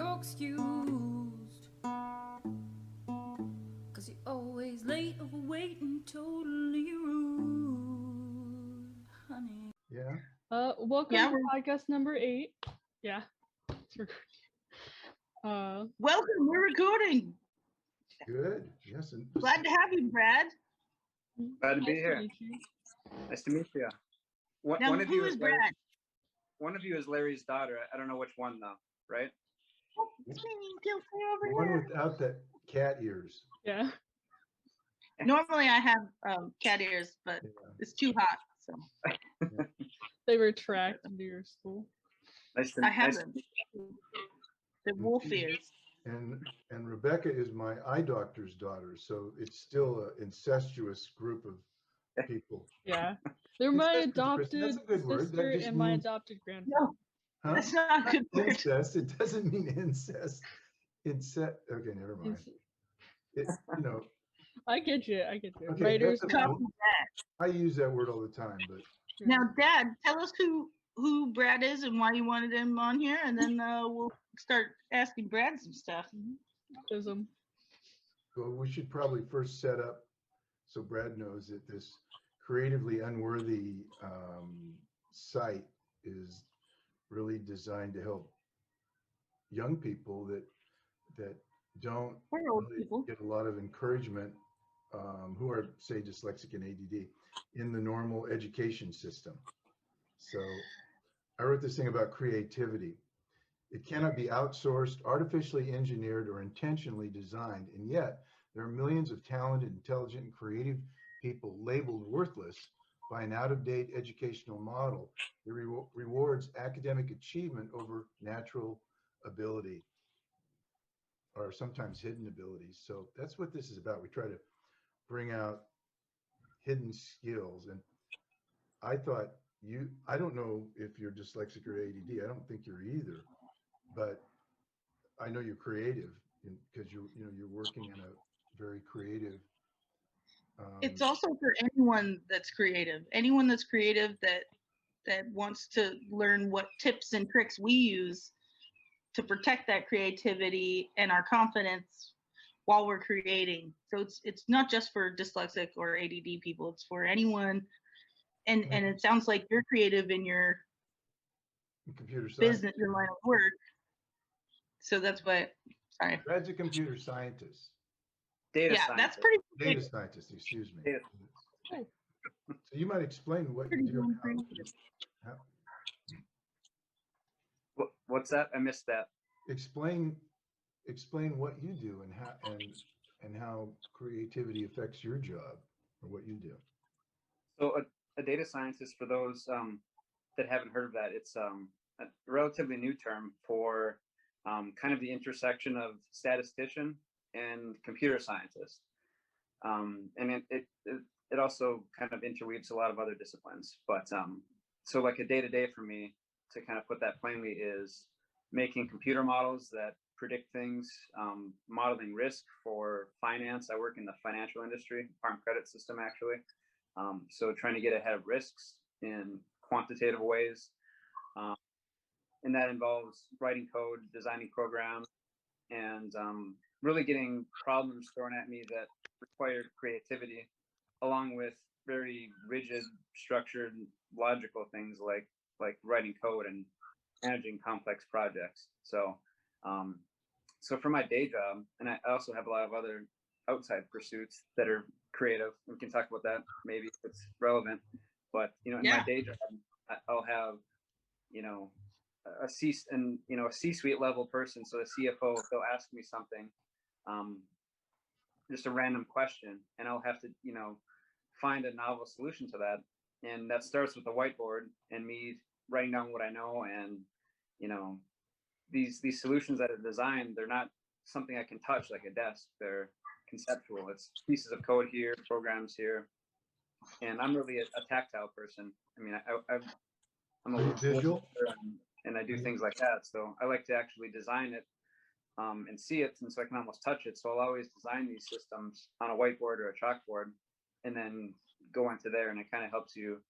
you're excused. Cause you're always late, overweight, and totally rude, honey. Yeah. Welcome to podcast number 8. Yeah. It's Welcome, we're recording. Good. Yes. And Glad to have you, Brad. Glad to be here. Nice to meet you. Now, who is Brad? One of you is Larry's daughter. I don't know which one though, right? one without the cat ears. Yeah. Normally I have cat ears, but it's too hot, so. Yeah. They retract into your school. I have them. The wolf ears. And Rebecca is my eye doctor's daughter, so it's still an incestuous group of people. Yeah. They're my Incestuous, adopted that's a good word. sister That just and my means- adopted grandfather. No, Huh? that's not a good word. Incest. It doesn't mean incest. Okay, never mind. I get you. Okay, Writers. Copy that. I use that word all the time, but Now, Dad, tell us who Brad is and why you wanted him on here, and then we'll start asking Brad some stuff. Ism. well, we should probably first set up so Brad knows that this Creatively Unworthy site is really designed to help young people that don't really get a lot of encouragement, who are, say, dyslexic and ADD, in the normal education system. So I wrote this thing about creativity. It cannot be outsourced, artificially engineered, or intentionally designed, and yet there are millions of talented, intelligent, and creative people labeled worthless by an out-of-date educational model that rewards academic achievement over natural ability, or sometimes hidden abilities. So that's what this is about. We try to bring out hidden skills. And I thought I don't know if you're dyslexic or ADD. I don't think you're either, but I know you're creative because you're working in a very creative. It's also for anyone that's creative. Anyone that's creative that wants to learn what tips and tricks we use to protect that creativity and our confidence while we're creating. So it's not just for dyslexic or ADD people, it's for anyone. And it sounds like you're creative in your computer science business, your line of work. So that's what, sorry. Brad's a computer scientist. Data Yeah, scientist. that's pretty Data scientist, excuse me. Oh. So you might explain what you do. What's that? I missed that. Explain what you do and how creativity affects your job or what you do. So a data scientist, for those that haven't heard of that, it's a relatively new term for kind of the intersection of statistician and computer scientist. And it also kind of interweaves a lot of other disciplines. But so like a day-to-day for me, to kind of put that plainly, is making computer models that predict things, modeling risk for finance. I work in the financial industry, farm credit system actually. So trying to get ahead of risks in quantitative ways. And that involves writing code, designing programs, and really getting problems thrown at me that require creativity, along with very rigid, structured, logical things like writing code and managing complex projects. So for my day job, and I also have a lot of other outside pursuits that are creative. We can talk about that maybe if it's relevant. But in my day job, I'll have a C-suite level person. So the CFO, they'll ask me something, just a random question, and I'll have to find a novel solution to that. And that starts with a whiteboard and me writing down what I know. And these solutions that are designed, they're not something I can touch like a desk. They're conceptual. It's pieces of code here, programs here, and I'm really a tactile person. I mean, I'm a visual, and I do things like that. So I like to actually design it and see it, and so I can almost touch it. So I'll always design these systems on a whiteboard or a chalkboard, and then go into there, and it kind of helps you,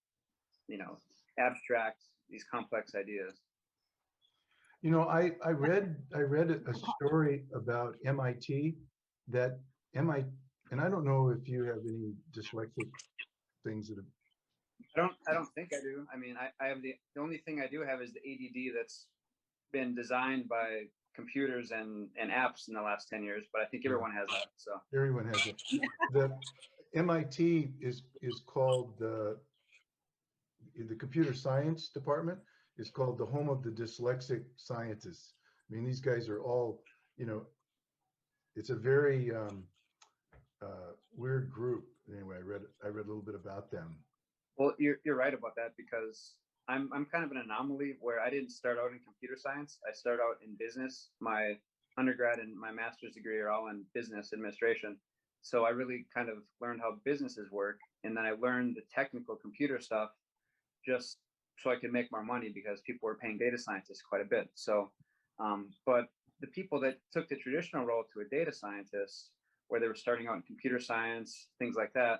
abstract these complex ideas. I read a story about MIT that MIT, and I don't know if you have any dyslexic things that have. I don't think I do. I mean, I have the only thing I do have is the ADD that's been designed by computers and apps in the last 10 years, but I think everyone has that. So Everyone has it. The MIT is called the computer science department is called the home of the dyslexic scientists. I mean, these guys are all, it's a very weird group. Anyway, I read a little bit about them. well, you're right about that, because I'm kind of an anomaly where I didn't start out in computer science. I started out in business. My undergrad and my master's degree are all in business administration. So I really kind of learned how businesses work, and then I learned the technical computer stuff just so I could make more money, because people were paying data scientists quite a bit. So, but the people that took the traditional role to a data scientist, where they were starting out in computer science, things like that.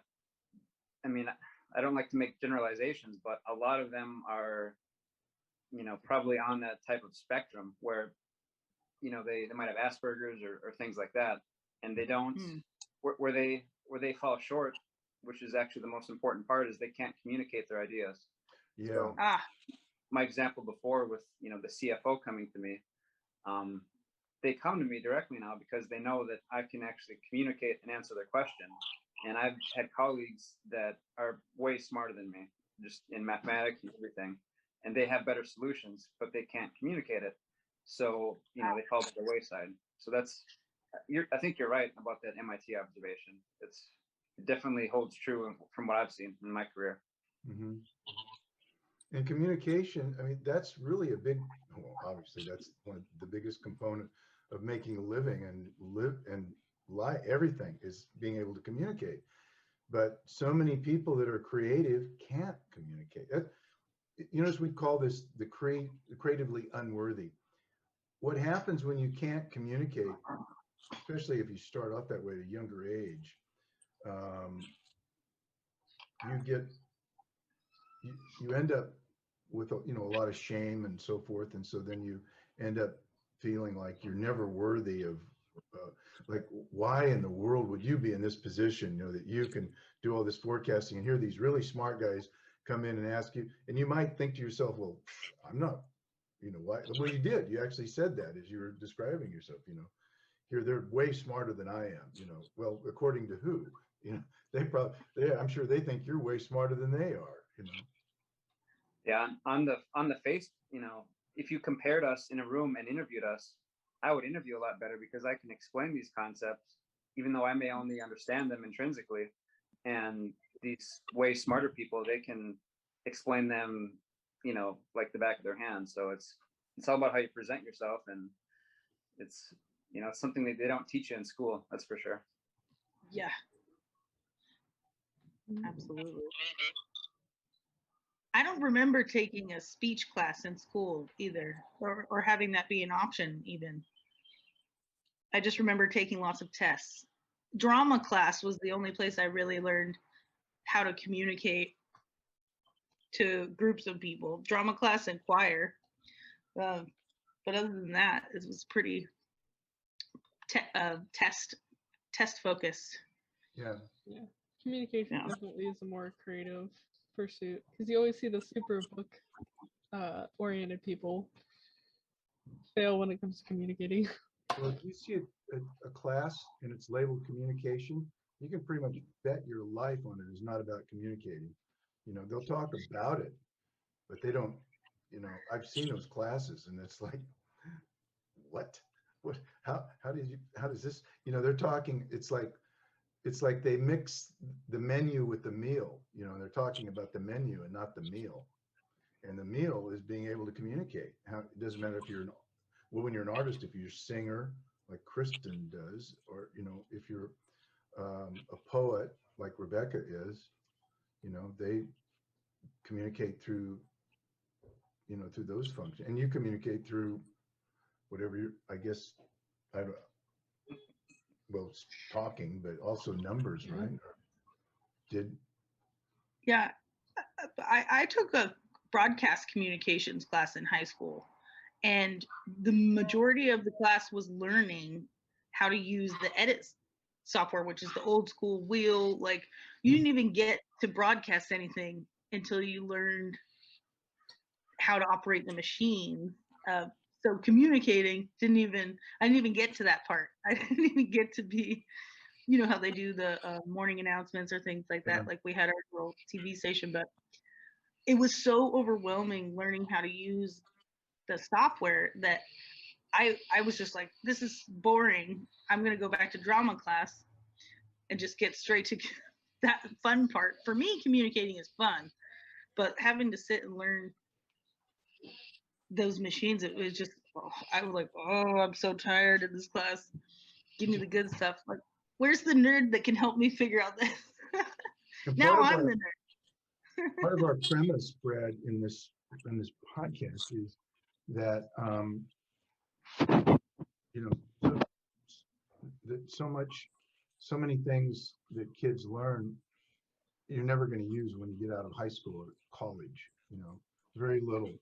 I mean, I don't like to make generalizations, but a lot of them are, probably on that type of spectrum where, they might have Asperger's or things like that, and they don't, where they fall short, which is actually the most important part, is they can't communicate their ideas. Yeah. So my example before with, the CFO coming to me, they come to me directly now because they know that I can actually communicate and answer their question. And I've had colleagues that are way smarter than me, just in mathematics and everything, and they have better solutions, but they can't communicate it. So, they fall to the wayside. So I think you're right about that MIT observation. It definitely holds true from what I've seen in my career. Mm-hmm. And communication, I mean, that's really well, obviously that's one of the biggest component of making a living and everything is being able to communicate. But so many people that are creative can't communicate. As we call this the creatively unworthy. What happens when you can't communicate, especially if you start off that way at a younger age, you end up with a lot of shame and so forth, and so then you end up feeling like you're never worthy of like, why in the world would you be in this position, that you can do all this forecasting, and here these really smart guys come in and ask you, and you might think to yourself, well, I'm not, why? Well, you did, you actually said that as you were describing yourself, here they're way smarter than I am, well, according to who? I'm sure they think you're way smarter than they are. Yeah, on the face, if you compared us in a room and interviewed us, I would interview a lot better, because I can explain these concepts, even though I may only understand them intrinsically. And these way smarter people, they can explain them, like the back of their hand. So it's all about how you present yourself, and it's it's something that they don't teach you in school. That's for sure. Yeah, absolutely. I don't remember taking a speech class in school either, or having that be an option even. I just remember taking lots of tests. Drama class was the only place I really learned how to communicate to groups of people. Drama class and choir. But other than that, it was pretty test focused. Yeah. Communication definitely is a more creative pursuit, because you always see the super book oriented people fail when it comes to communicating. Well, if you see a class and it's labeled communication, you can pretty much bet your life on it is not about communicating. They'll talk about it, but they don't, I've seen those classes, and it's like, what, how does this, they're talking, it's like they mix the menu with the meal, they're talking about the menu and not the meal. And the meal is being able to communicate. It doesn't matter if when you're an artist, if you're a singer like Christin does, or, if you're a poet like Rebecca is, they communicate through, through those functions, and you communicate through whatever I guess, it's talking, but also numbers, right? Yeah, I took a broadcast communications class in high school, And the majority of the class was learning how to use the edit software, which is the old school wheel. Like, you didn't even get to broadcast anything until you learned how to operate the machine. So communicating I didn't even get to that part. I didn't even get to be, you know, how they do the morning announcements or things like that. Like, we had our little TV station, but it was so overwhelming learning how to use the software that I was just like, this is boring. I'm going to go back to drama class and just get straight to that fun part. For me, communicating is fun, but having to sit and learn those machines, it was just, I was like, oh, I'm so tired of this class. Give me the good stuff. Like, where's the nerd that can help me figure out this? Now I'm the nerd. Part of our premise, Brad, in this podcast is that you know, so many things that kids learn you're never going to use when you get out of high school or college. You know, very little,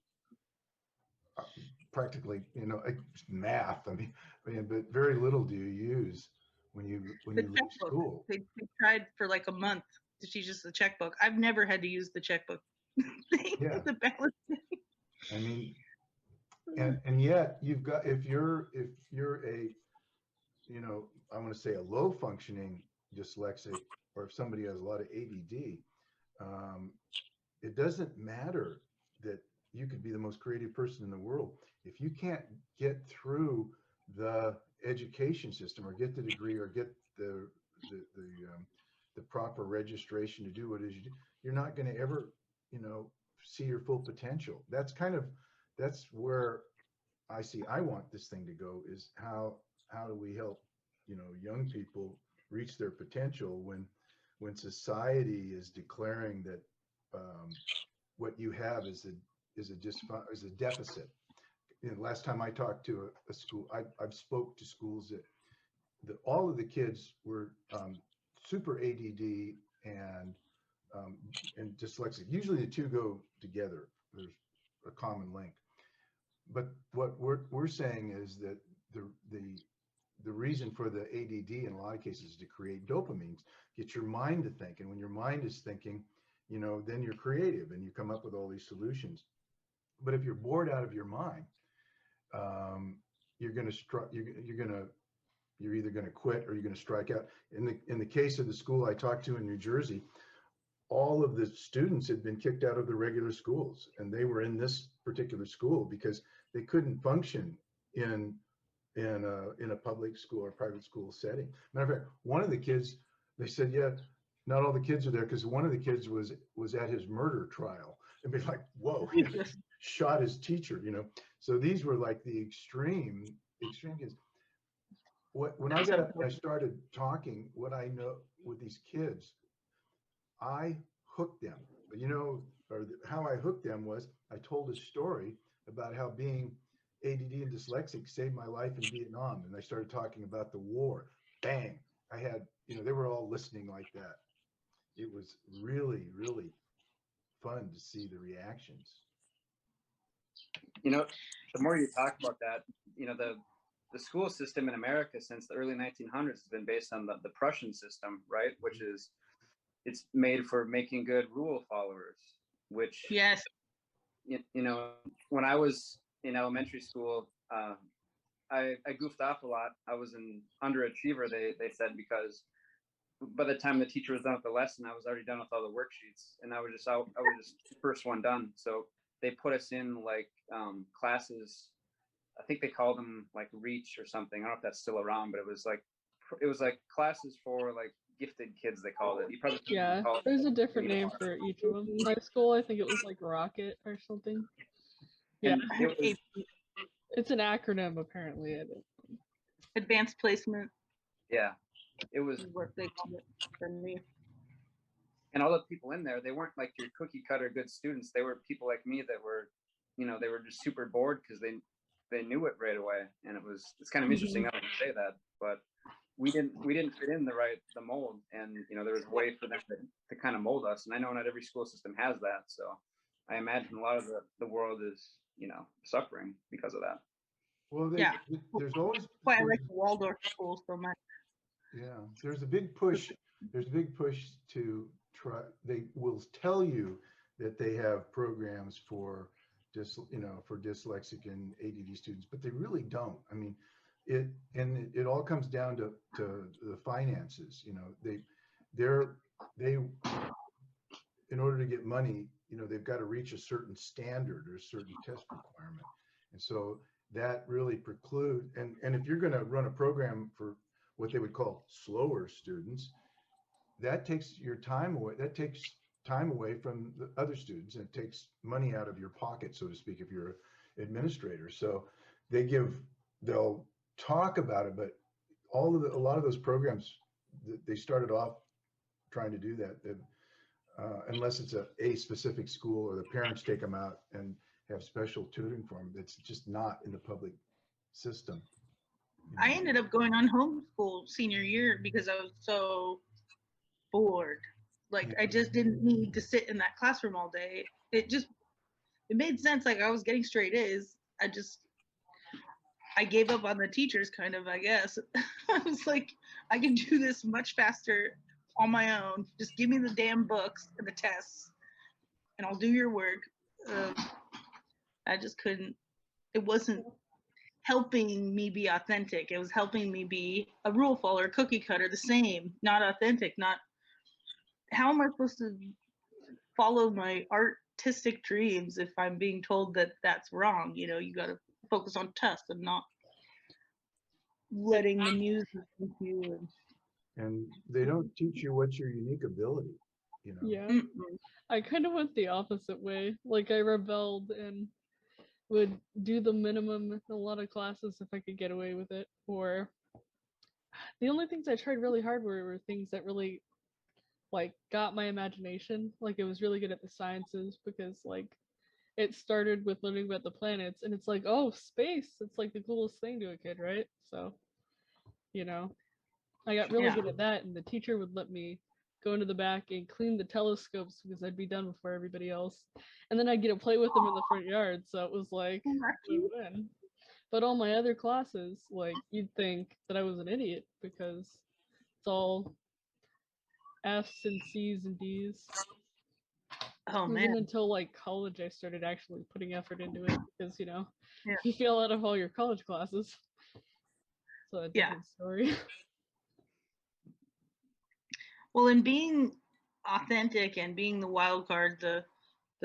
practically, you know, math. I mean, but very little do you use when you leave school. They tried for like a month to teach us the checkbook. I've never had to use the checkbook. Yeah. The balance. I mean, and yet you've got, if you're a, you know, I want to say a low functioning dyslexic, or if somebody has a lot of ADD, it doesn't matter that you could be the most creative person in the world. If you can't get through the education system or get the degree or get the proper registration to do what it is you do, you're not going to ever, you know, see your full potential. That's where I want this thing to go, is how do we help, you know, young people reach their potential when society is declaring that what you have is a deficit. You know, last time I talked to a school, I've spoke to schools that all of the kids were super ADD and dyslexic. Usually the two go together. There's a common link. But what we're saying is that the reason for the ADD in a lot of cases is to create dopamines, get your mind to think. And when your mind is thinking, you know, then you're creative and you come up with all these solutions. But if you're bored out of your mind, you're either going to quit or you're going to strike out. In the case of the school I talked to in New Jersey, all of the students had been kicked out of the regular schools, and they were in this particular school because they couldn't function in a public school or private school setting. Matter of fact, one of the kids, they said, yeah, not all the kids are there because one of the kids was at his murder trial. And be like, whoa, he shot his teacher, you know. So these were like the extreme kids. When I got up and I started talking what I know with these kids, I hooked them. You know, how I hooked them was I told a story about how being ADD and dyslexic saved my life in Vietnam. And I started talking about the war. Bang. I had, you know, they were all listening like that. It was really, really fun to see the reactions. You know, the more you talk about that, you know, the school system in America since the early 1900s has been based on the Prussian system, right? Which is, it's made for making good rule followers, which, yes, you know, when I was in elementary school, I goofed off a lot. I was an underachiever, they said, because by the time the teacher was done with the lesson, I was already done with all the worksheets, and I was just the first one done. So they put us in like classes. I think they called them like Reach or something. I don't know if that's still around, but it was like classes for like gifted kids, they called it. You probably there's a different name for each of them. In my school, I think it was like Rocket or something. Yeah, it's an acronym apparently. Advanced placement. Yeah, it was what they called it for me. And all the people in there, they weren't like your cookie cutter good students. They were people like me that were, you know, they were just super bored because they knew it right away. And it's kind of interesting how you say that, but we didn't fit in the mold. And, you know, there was a way for them to kind of mold us. And I know not every school system has that. So I imagine a lot of the world is, you know, suffering because because of that. Well, Yeah. there's always, That's why I like the Waldorf schools so much. yeah, there's a big push. There's a big push to try. They will tell you that they have programs for for dyslexic and ADD students, but they really don't. I mean, it all comes down to the finances. They in order to get money, they've got to reach a certain standard or a certain test requirement, and so that really preclude. And if you're going to run a program for what they would call slower students, that takes your time away. That takes time away from the other students, and it takes money out of your pocket, so to speak, if you're an administrator. So they'll talk about it, but a lot of those programs, they started off trying to do that. Unless it's a specific school or the parents take them out and have special tutoring for them, it's just not in the public system. I ended up going on homeschool senior year because I was so bored. Like, I just didn't need to sit in that classroom all day. It made sense. Like, I was getting straight A's. I gave up on the teachers, kind of, I guess. I was like, I can do this much faster on my own. Just give me the damn books and the tests, and I'll do your work. I just couldn't. It wasn't helping me be authentic. It was helping me be a rule follower, cookie cutter, the same, not authentic. Not, how am I supposed to follow my artistic dreams if I'm being told that that's wrong? You got to focus on tests and not letting the music with you. And they don't teach you what's your unique ability. Yeah. Mm-mm. I kind of went the opposite way. Like, I rebelled and would do the minimum in a lot of classes if I could get away with it. Or the only things I tried really hard were things that really like got my imagination. Like, it was really good at the sciences because like it started with learning about the planets, and it's like, oh, space, it's like the coolest thing to a kid, right? So I got really good at that, and the teacher would let me go into the back and clean the telescopes because I'd be done before everybody else. And then I'd get to play with them in the front yard. So it was like win-win. But all my other classes, like, you'd think that I was an idiot because it's all F's and C's and D's. Oh, It man. wasn't until like college I started actually putting effort into it because Yeah. you fail out of all your college classes. So a different story. Well, in being authentic and being the wild card, the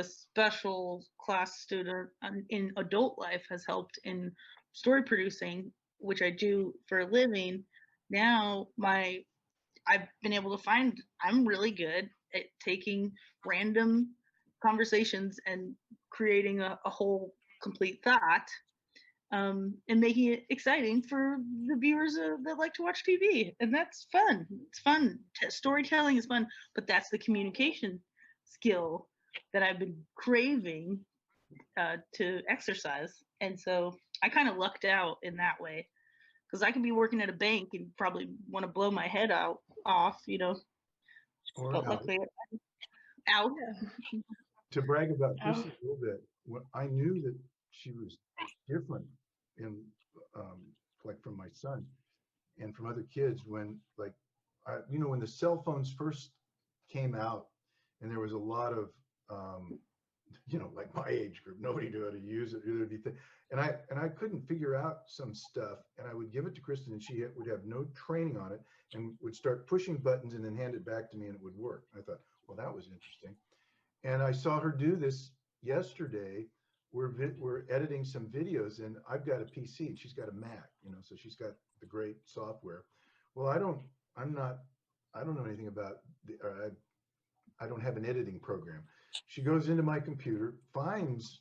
special class student in adult life has helped in story producing, which I do for a living. Now I've been able to find I'm really good at taking random conversations and creating a whole complete thought, and making it exciting for the viewers that like to watch TV. And that's fun. It's fun. Storytelling is fun, but that's the communication skill that I've been craving to exercise. And so I kind of lucked out in that way, because I could be working at a bank and probably want to blow my head off. Or But luckily, out. to brag about Chrissy a little bit, I knew that she was different in like from my son and from other kids when when the cell phones first came out, and there was a lot of like my age group, nobody knew how to use it, and I couldn't figure out some stuff, and I would give it to Kristen, and she would have no training on it and would start pushing buttons and then hand it back to me, and it would work. I thought, well, that was interesting. And I saw her do this yesterday. We're editing some videos, and I've got a PC and she's got a Mac, so she's got the great software. Well, I don't know anything about I don't have an editing program. She goes into my computer, finds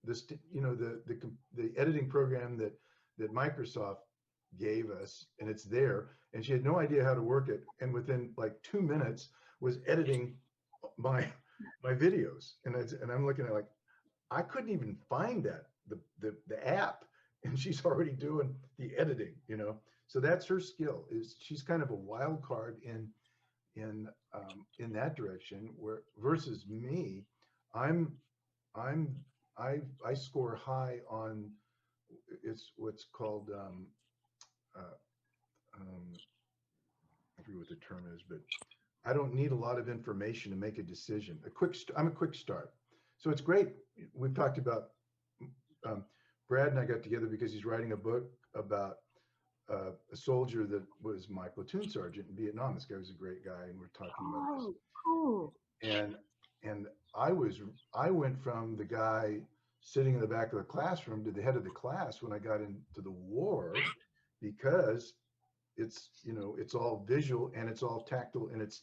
this, the editing program that Microsoft gave us, and it's there, and she had no idea how to work it. And within like 2 minutes was editing my videos. And I'm looking at like, I couldn't even find the app, and she's already doing the editing, So that's her skill. Is she's kind of a wild card in that direction, where versus me, I score high on it's what's called I forget what the term is, but I don't need a lot of information to make a decision. I'm a quick start. So it's great. We've talked about, Brad and I got together because he's writing a book about a soldier that was my platoon sergeant in Vietnam. This guy was a great guy, and we're talking about this. Oh, cool. And I went from the guy sitting in the back of the classroom to the head of the class when I got into the war, because it's, it's all visual and it's all tactile, and it's,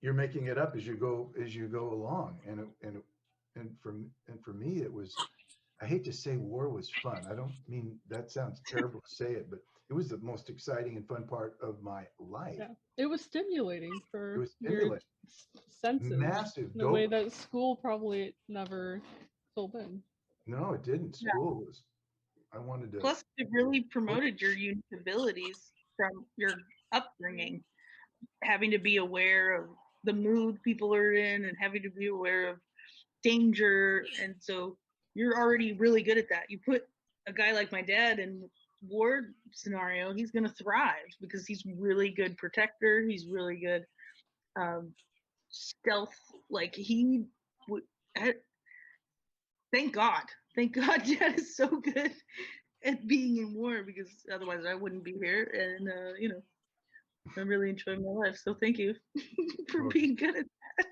you're making it up as you go along. And for me, it was, I hate to say war was fun. I don't mean, that sounds terrible to say it, but it was the most exciting and fun part of my life. Yeah. It was stimulating It for was your stimulating. senses Massive in a way dopamine. that school probably never filled in. No, it didn't. Yeah. School was, I wanted to. Plus, it really promoted your unique abilities from your upbringing, having to be aware of the mood people are in and having to be aware of danger. And so you're already really good at that. You put a guy like my dad in war scenario, he's going to thrive because he's really good protector. He's really good stealth. Like he would. Thank God Dad is so good at being in war, because otherwise I wouldn't be here. And I'm really enjoying my life. So thank you for being good at that.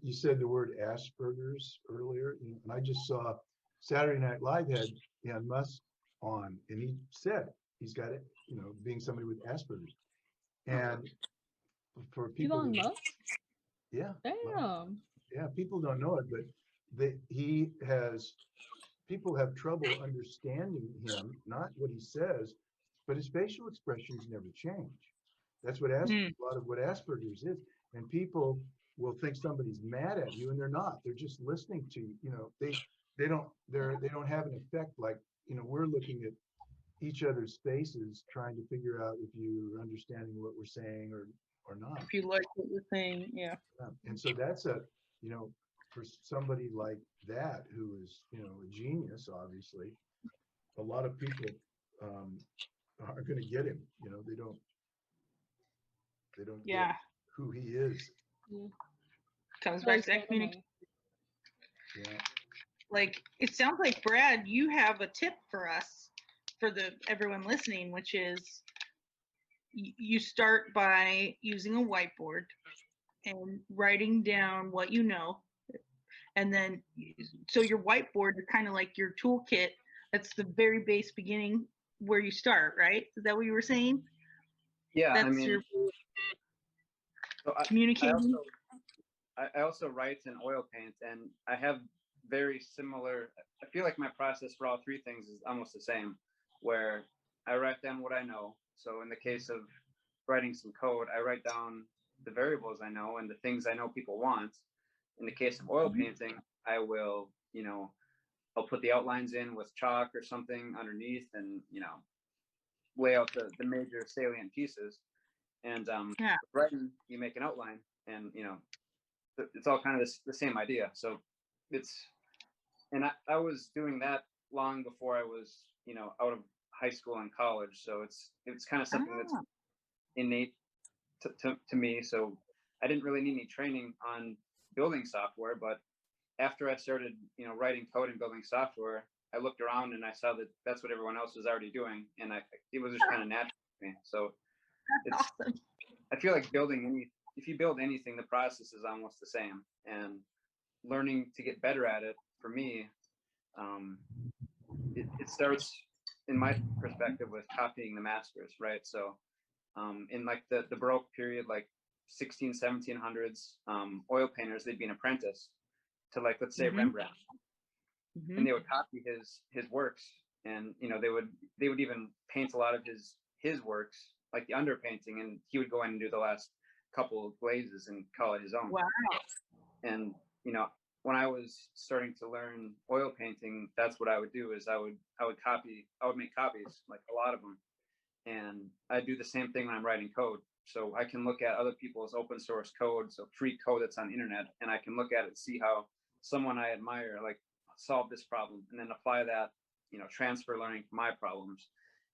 You said the word Asperger's earlier, and I just saw Saturday Night Live had Elon Musk on, and he said he's got it, being somebody with Asperger's. And for people, Elon Musk? yeah, Damn. yeah, people don't know it, but people have trouble understanding him, not what he says, but his facial expressions never change. That's what a lot of what Asperger's is. And people will think somebody's mad at you, and they're not. They're just listening to you. They don't have an effect like, we're looking at each other's faces trying to figure out if you're understanding what we're saying or not. If you like what you're saying, yeah. And so that's for somebody like that, who is, a genius, obviously, a lot of people are going to get him. They don't Yeah. get who he is. Comes back to that communication. Yeah. Like, it sounds like, Brad, you have a tip for us, for everyone listening, which is you start by using a whiteboard and writing down what you know. And then, so your whiteboard is kind of like your toolkit. That's the very base beginning where you start, right? Is that what you were saying? Yeah, That's your communicating. I also write in oil paint, and I have very similar. I feel like my process for all three things is almost the same, where I write down what I know. So in the case of writing some code, I write down the variables I know and the things I know people want. In the case of oil painting, I will, I'll put the outlines in with chalk or something underneath, and lay out the major salient pieces. And writing, you make an outline, and it's all kind of the same idea. So I was doing that long before I was, out of high school and college. So it's kind of something that's innate to me. So I didn't really need any training on building software, but after I started, writing code and building software, I looked around and I saw that that's what everyone else was already doing, and it was just kind of natural to me. So that's awesome. I feel like if you build anything, the process is almost the same, and learning to get better at it, for me, it starts, in my perspective, with copying the masters, right? So in like the Baroque period, like 1700s, oil painters, they'd be an apprentice to, like, let's say Rembrandt, and they would copy his works, and they would even paint a lot of his works, like the underpainting, and he would go in and do the last couple of glazes and call it his own. Wow. And when I was starting to learn oil painting, that's what I would do, is I would make copies, like a lot of them, and I do the same thing when I'm writing code. So I can look at other people's open source code, so free code that's on the internet, and I can look at it and see how someone I admire, like solve this problem, and then apply that, transfer learning to my problems.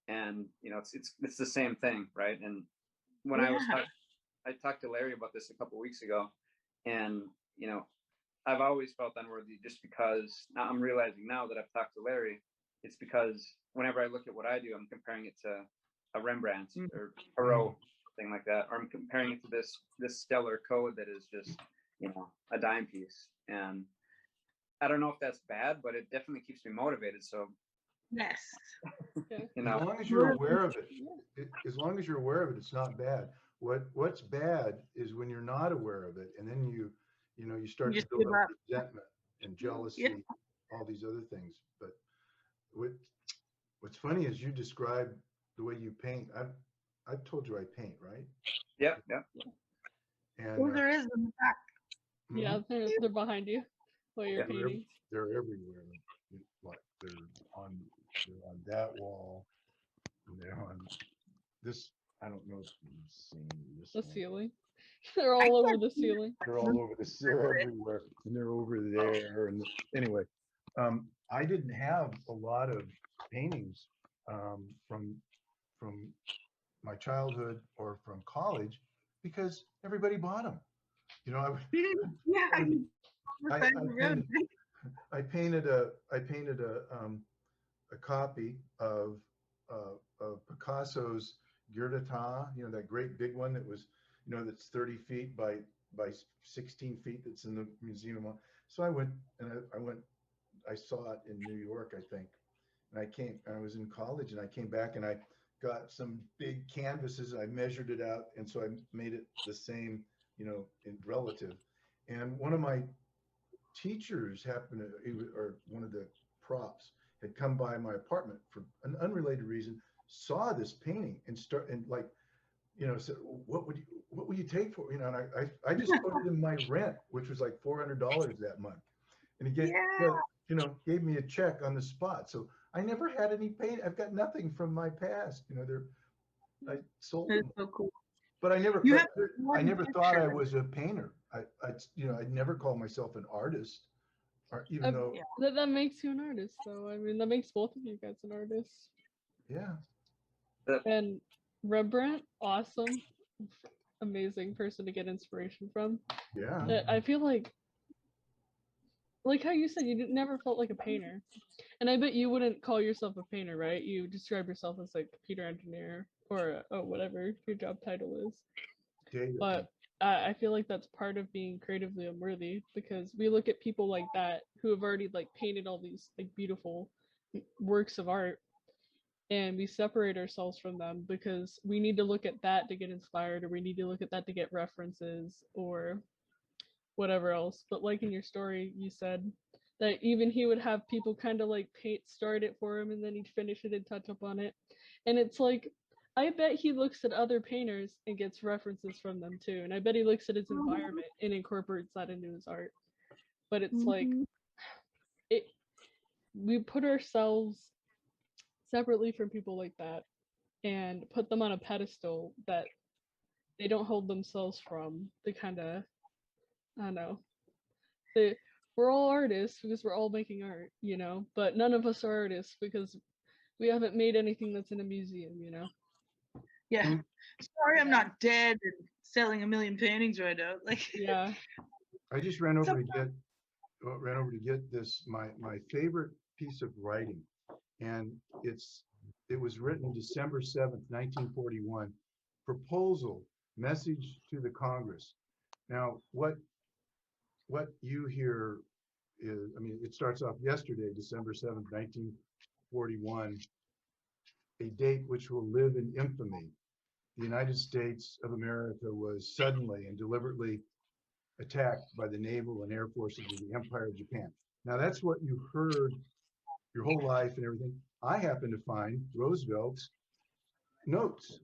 And it's the same thing, right? And when I talked to Larry about this a couple of weeks ago, and I've always felt unworthy just because now I'm realizing now that I've talked to Larry, it's because whenever I look at what I do, I'm comparing it to a Rembrandt or a Rowe, thing like that, or I'm comparing it to this stellar code that is just a dime piece. And I don't know if that's bad, but it definitely keeps me motivated. So yes, as long as you're aware of it, as long as you're aware of it, it's not bad. What's bad is when you're not aware of it, and then you start to build up resentment and jealousy, all these other things. But what's funny is you describe the way you paint. I've told you I paint, right? Yeah. And there is in the back. Yeah, they're behind you while you're painting. They're everywhere. Like they're on that wall. And they're on this. I don't know if you've seen this. The ceiling. They're all over the ceiling. They're all over the ceiling, everywhere, and they're over there. And anyway, I didn't have a lot of paintings from my childhood or from college because everybody bought them. I painted a copy of Picasso's Gurdata, that great big one that was, that's 30 feet by 16 feet. That's in the museum. So I went I saw it in New York, I think, and I was in college, and I came back and I got some big canvases. I measured it out, and so I made it the same, in relative. And one of my teachers or one of the props had come by my apartment for an unrelated reason, saw this painting and said, what would you take for, and I just put it in my rent, which was like $400 that month. And he gave me a check on the spot. So I never had any paint. I've got nothing from my past. I sold them. So cool. But I never thought I was a painter. I'd never call myself an artist, or even though that makes you an artist, though. I mean, that makes both of you guys an artist. Yeah. And Rembrandt, awesome, amazing person to get inspiration from. Yeah. I feel like how you said, you never felt like a painter, and I bet you wouldn't call yourself a painter, right? You describe yourself as like a computer engineer or whatever your job title is. But I feel like that's part of being creatively unworthy, because we look at people like that who have already like painted all these like beautiful works of art, and we separate ourselves from them because we need to look at that to get inspired, or we need to look at that to get references or whatever else. But like in your story, you said that even he would have people kind of like start it for him, and then he'd finish it and touch up on it. And it's like, I bet he looks at other painters and gets references from them too. And I bet he looks at his environment and incorporates that into his art. But it's like, we put ourselves separately from people like that and put them on a pedestal that they don't hold themselves from. They kind of, I don't know. We're all artists because we're all making art, but none of us are artists because we haven't made anything that's in a museum, Yeah. Sorry, I'm not dead and selling a million paintings right now. Yeah. I just ran over to get this, my favorite piece of writing, and it was written December 7th, 1941. Proposal, message to the Congress. Now, what you hear is, it starts off yesterday, December 7th, 1941, a date which will live in infamy. The United States of America was suddenly and deliberately attacked by the naval and air forces of the Empire of Japan. Now, that's what you heard your whole life and everything. I happen to find Roosevelt's notes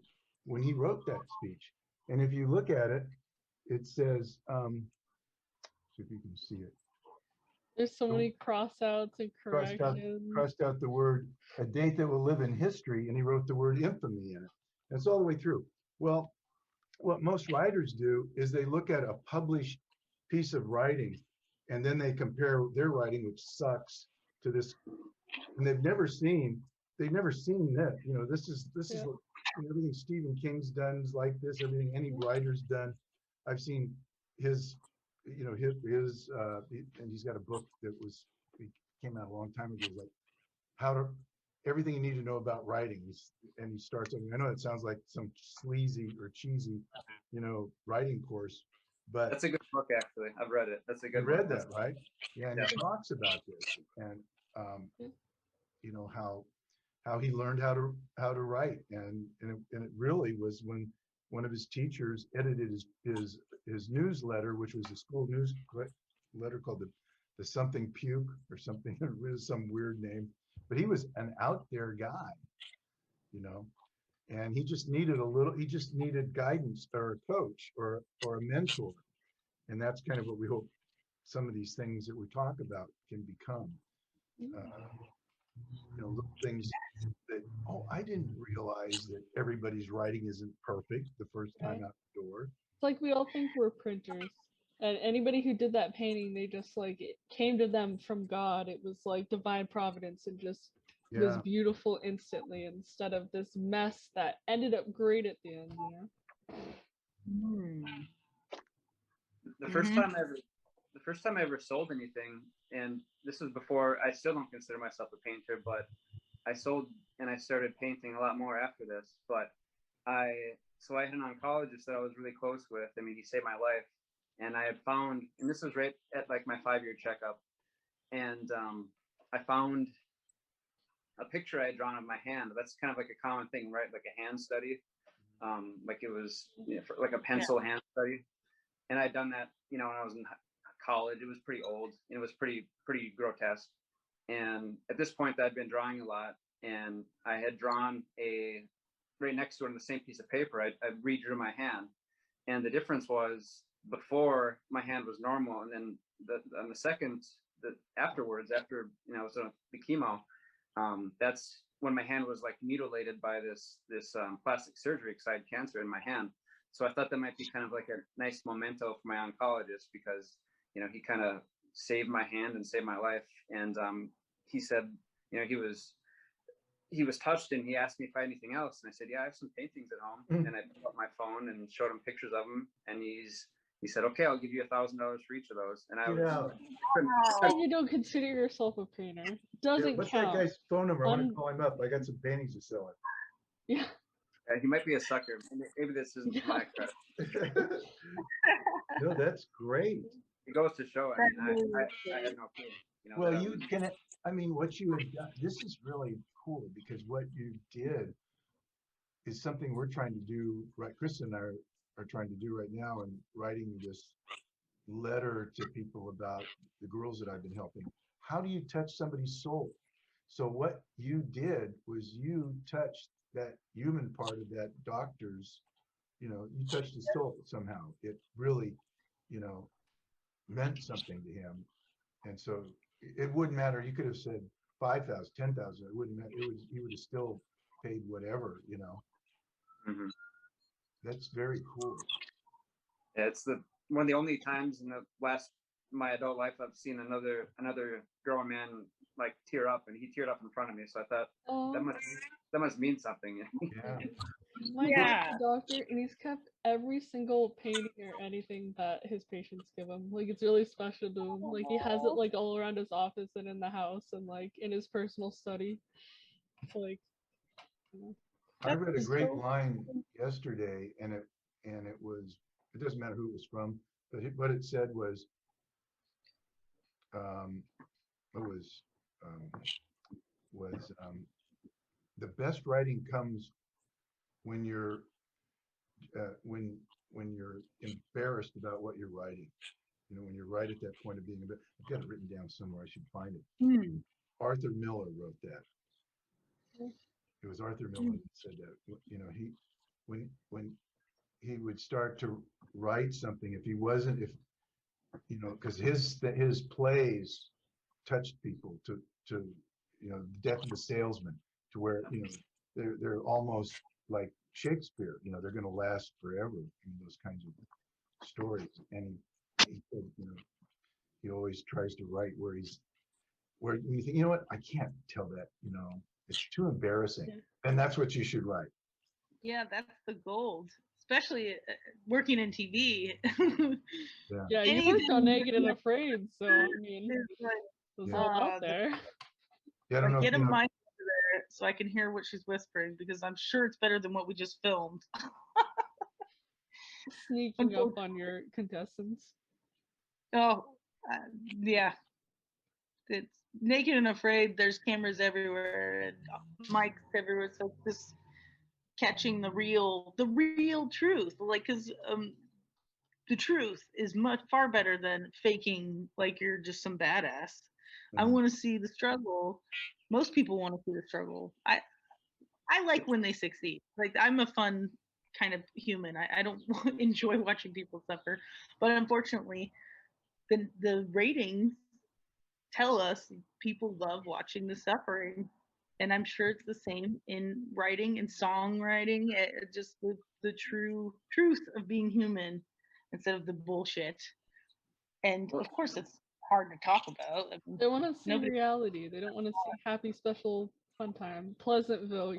when he wrote that speech. And if you look at it, it says, see if you can see it. There's so many cross-outs and corrections. Crossed out the word, a date that will live in history, and he wrote the word infamy in it. That's all the way through. Well, what most writers do is they look at a published piece of writing and then they compare their writing, which sucks, to this, and they've never seen this. This is Yeah. what, everything Stephen King's done is like this. Everything any writer's done. I've seen his, and he's got a book that came out a long time ago, like how to everything you need to know about writing. And he starts. I know it sounds like some sleazy or cheesy, writing course, but That's a good book, actually. I've read it. That's a good you read book. that, right? Yeah, and he talks about this, and how he learned how to write, and it really was when one of his teachers edited his newsletter, which was a school letter called the something puke or something. It was some weird name, but he was an out there guy, and he just needed guidance or a coach or a mentor, and that's kind of what we hope some of these things that we talk about can become. Little things that, I didn't realize that everybody's writing isn't perfect the first time out the door. It's like we all think we're printers. And anybody who did that painting, they just like it came to them from God. It was like divine providence and just was beautiful instantly instead of this mess that ended up great at the end, The first time I ever sold anything, and this was before, I still don't consider myself a painter, but I sold and I started painting a lot more after this. But I had an oncologist that I was really close with. I mean, he saved my life, and I had found, and this was right at like my 5-year checkup, and I found a picture I had drawn of my hand. That's kind of like a common thing, right? Like a hand study, like it was like a pencil hand study, and I'd done that, when I was in college. It was pretty old, and it was pretty grotesque. And at this point, I'd been drawing a lot, and I had drawn right next to it on the same piece of paper. I redrew my hand, and the difference was before my hand was normal, and then on the second, afterwards, after I was on the chemo, that's when my hand was like mutilated by this plastic surgery because I had cancer in my hand. So I thought that might be kind of like a nice memento for my oncologist, because he kind of saved my hand and saved my life. And he said, he was touched, and he asked me if I had anything else, and I said, yeah, I have some paintings at home. And I pulled up my phone and showed him pictures of them, and he said, okay, I'll give you $1,000 for each of those. And I was And you don't consider yourself a painter. Doesn't what's count. that guy's phone number? I want to call him up. I got some paintings to sell him. Yeah. he might be a sucker. Maybe this isn't my credit. No, that's great. It goes to show. I had no clue. Well, you can. I mean, what you have done. This is really cool, because what you did is something we're trying to do. Right, Christin and I are trying to do right now, and writing this letter to people about the girls that I've been helping. How do you touch somebody's soul? So what you did was you touched that human part of that doctor's, you touched his soul somehow. It really, meant something to him. And so it wouldn't matter. You could have said 5,000, 10,000. It wouldn't matter. He would have still paid whatever, Mm-hmm. That's very cool. Yeah, it's one of the only times in my adult life I've seen another grown man like tear up, and he teared up in front of me. So I thought that must mean something. Yeah. My dad's a doctor, and he's kept every single painting or anything that his patients give him. Like, it's really special to him. Like, he has it like all around his office and in the house and like in his personal study. Like, I read a great line yesterday, and it was, it doesn't matter who it was from, but what it said was, the best writing comes when you're when you're embarrassed about what you're writing. When you're right at that point of being I've got it written down somewhere. I should find it. Arthur Miller wrote that. It was Arthur Miller that said that. He when he would start to write something, if he wasn't, because his plays touched people to Death of the Salesman, to where they're almost like Shakespeare. They're going to last forever. Those kinds of stories. And he said, he always tries to write where you think, you know what, I can't tell that, it's too embarrassing. Yeah. And that's what you should write. Yeah, that's the gold, especially working in TV. Yeah, you worked on Naked and Afraid, so I mean, it was all out there. Yeah, I don't know. Get a mic over there so I can hear what she's whispering, because I'm sure it's better than what we just filmed. Sneaking up on your contestants. Oh, yeah. It's Naked and Afraid. There's cameras everywhere and mics everywhere. So just catching the real truth, like, because the truth is much far better than faking like you're just some badass. I want to see the struggle. Most people want to see the struggle. I like when they succeed. Like, I'm a fun kind of human. I don't enjoy watching people suffer, but unfortunately, the ratings tell us people love watching the suffering. And I'm sure it's the same in writing and songwriting. Just the truth of being human instead of the bullshit. And of course, it's hard to talk about. They want to see reality. They don't want to see happy, special, fun time. Pleasantville,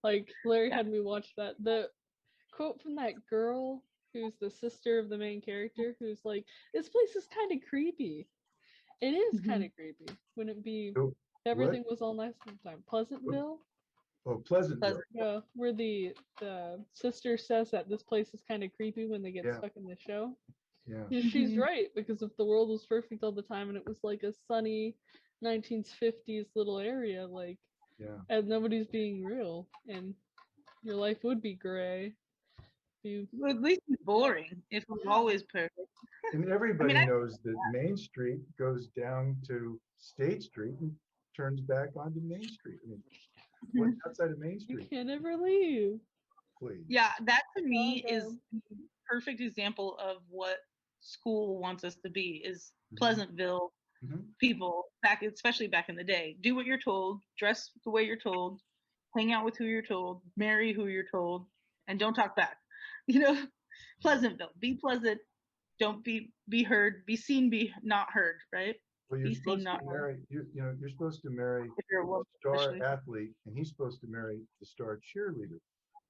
Like, Larry had me watch that. The quote from that girl who's the sister of the main character, who's like, this place is kind of creepy. It is kind of creepy. Wouldn't it be everything was all nice all the time? Pleasantville? Oh, Pleasantville. Yeah, where the sister says that this place is kind of creepy when they get stuck in the show. Yeah. She's right, because if the world was perfect all the time and it was like a sunny 1950s little area, like, and nobody's being real, and your life would be gray. Well, at least it's boring if it was always perfect. And everybody knows that Main Street goes down to State Street and turns back onto Main Street. I mean, what's outside of Main Street? You can't ever leave. Please. Yeah, that to me is the perfect example of what school wants us to be, is Pleasantville people, especially back in the day. Do what you're told, dress the way you're told, hang out with who you're told, marry who you're told, and don't talk back. Pleasantville, be pleasant, don't be heard, be seen, be not heard, right? Well, you're supposed to marry, you're supposed to marry a star athlete, and he's supposed to marry the star cheerleader.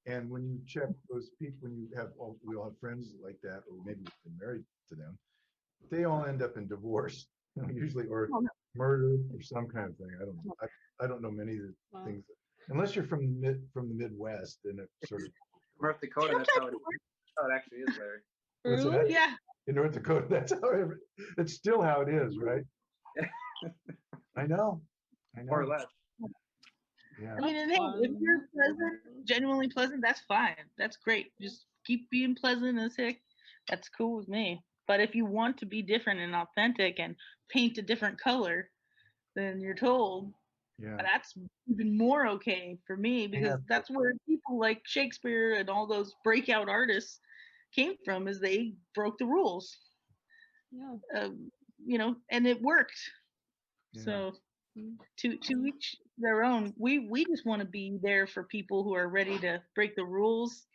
And when you check those people, when you have, we all have friends like that, or maybe we've been married to them, they all end up in divorce, usually, or murder, or some kind of thing. I don't know. I don't know many of the things, unless you're from the Midwest, and it sort of. North Dakota, that's how it actually is, Larry. Really? Yeah. In North Dakota, that's it's still how it is, right? I know. More or less. Yeah. I mean, and hey, if you're pleasant, genuinely pleasant, that's fine. That's great. Just keep being pleasant as heck. That's cool with me. But if you want to be different and authentic and paint a different color than you're told, that's even more okay for me, because that's where people like Shakespeare and all those breakout artists came from, is they broke the rules. Yeah. And it worked. Yeah. So to each their own. We just want to be there for people who are ready to break the rules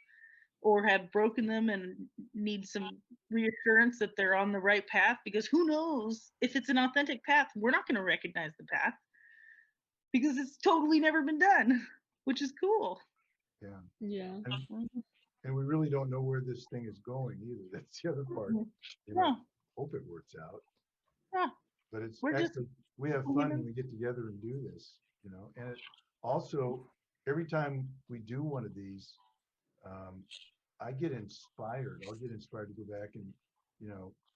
or have broken them and need some reassurance that they're on the right path, because who knows if it's an authentic path. We're not going to recognize the path because it's totally never been done, which is cool. Yeah. And we really don't know where this thing is going either. That's the other part. Hope it works out. Yeah. But it's we have fun when we get together and do this, and it also, every time we do one of these, I get inspired. I'll get inspired to go back and,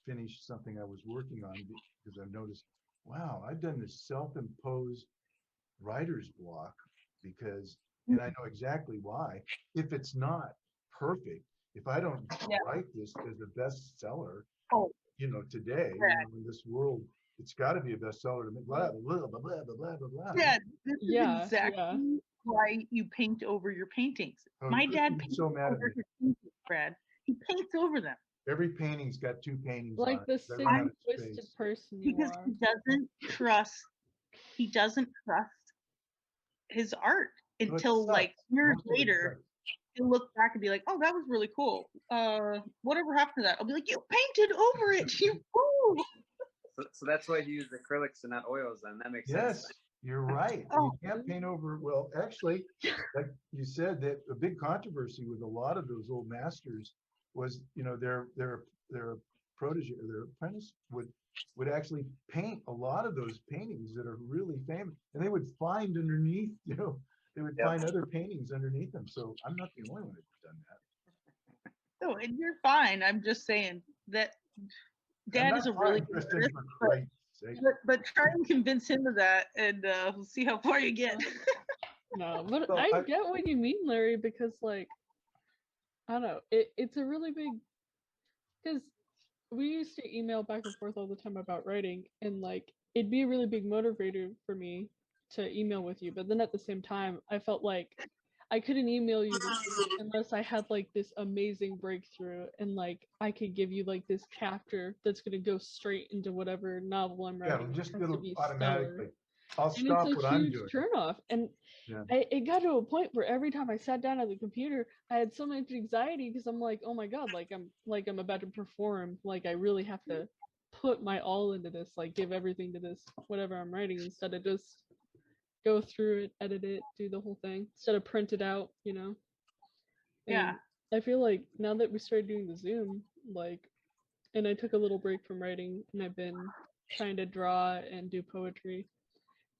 finish something I was working on, because I've noticed, wow, I've done this self-imposed writer's block, because, and I know exactly why. If it's not perfect, if I don't write this as a bestseller, today, in this world, it's got to be a bestseller to make blah blah blah blah blah blah blah blah. Yeah, this is exactly why you paint over your paintings. My dad paints so mad over his paintings, Brad. He paints over them. Every painting's got two paintings like on the it. sick, twisted person you because are. He doesn't trust his art until like years later. He'll look back and be like, "Oh, that was really cool. Whatever happened to that?" I'll be like, "You painted over it, you fool!" So that's why he used acrylics and not oils. Then that makes sense. Yes, you're right. Oh. You can't paint over, well, actually, like you said, that a big controversy with a lot of those old masters was, their protege or their apprentice would actually paint a lot of those paintings that are really famous, and they would find underneath, they would Yep. find other paintings underneath them. So I'm not the only one that's done that. No, and you're fine. I'm just saying that Dad is a really good Kristen, artist, for Christ's sake. but try and convince him of that, and we'll see how far you get. No, but So I get what you mean, Larry, because like I don't know, it's a really big, because we used to email back and forth all the time about writing, and like it'd be a really big motivator for me to email with you, but then at the same time I felt like I couldn't email you unless I had like this amazing breakthrough, and like I could give you like this chapter that's gonna go straight into whatever novel I'm Yeah, writing. it'll just It has to it'll be automatically. stellar. I'll And stop it's what a I'm huge doing. turnoff. And Yeah. it got to a point where every time I sat down at the computer, I had so much anxiety because I'm like, oh my god, I'm about to perform. Like I really have to put my all into this, like give everything to this whatever I'm writing, instead of just go through it, edit it, do the whole thing, instead of print it out, And Yeah. I feel like now that we started doing the Zoom, like, and I took a little break from writing, and I've been trying to draw and do poetry,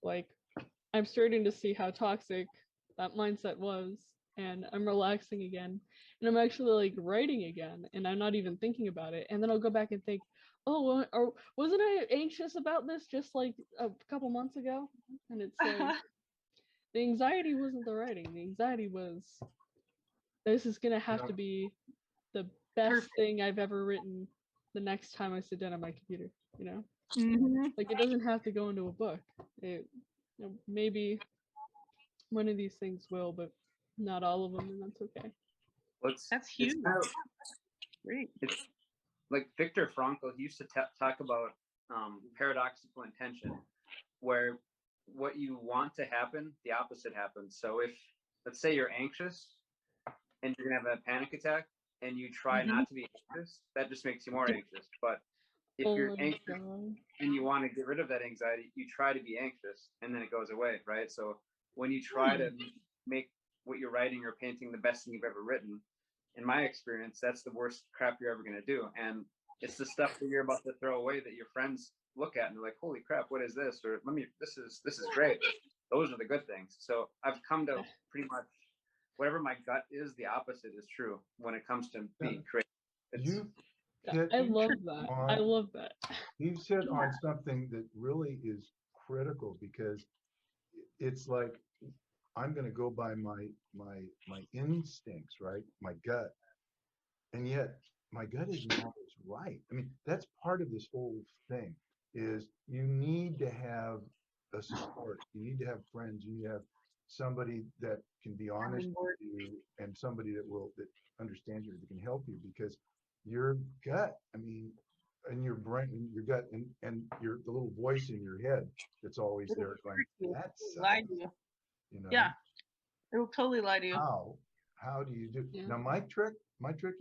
like I'm starting to see how toxic that mindset was, and I'm relaxing again, and I'm actually like writing again, and I'm not even thinking about it. And then I'll go back and think, oh, or wasn't I anxious about this just like a couple months ago? And it's like the anxiety wasn't the writing. The anxiety was, this is gonna have to be the best Perfect. thing I've ever written the next time I sit down at my computer. Mhm. Like it doesn't have to go into a book. Maybe one of these things will, but not all of them, and that's okay. Well, That's huge. It's kind of, Great. it's like Viktor Frankl, he used to talk about paradoxical intention, where what you want to happen, the opposite happens. So if, let's say you're anxious and you're gonna have a panic attack, and you try not to be anxious, that just makes you more anxious. But if you're anxious and you want to get rid of that anxiety, you try to be anxious, and then it goes away, right? So when you try to make what you're writing or painting the best thing you've ever written, in my experience, that's the worst crap you're ever going to do. And it's the stuff that you're about to throw away that your friends look at and they're like, holy crap, what is this? Or this is great. Those are the good things. So I've come to pretty much whatever my gut is, the opposite is true when it comes to being creative. I love that. I love that. You've hit on something that really is critical, because it's like I'm going to go by my instincts, right? My gut, and yet my gut isn't always right. I mean, that's part of this whole thing. Is you need to have a support. You need to have friends. You need to have somebody that can be honest with you, and somebody that understands you, that can help you, because your gut, I mean, and your brain, your gut, and the little voice in your head that's always there going, that Lie sucks, to you. you know. Yeah. It will totally lie to you. How do you do? Now my trick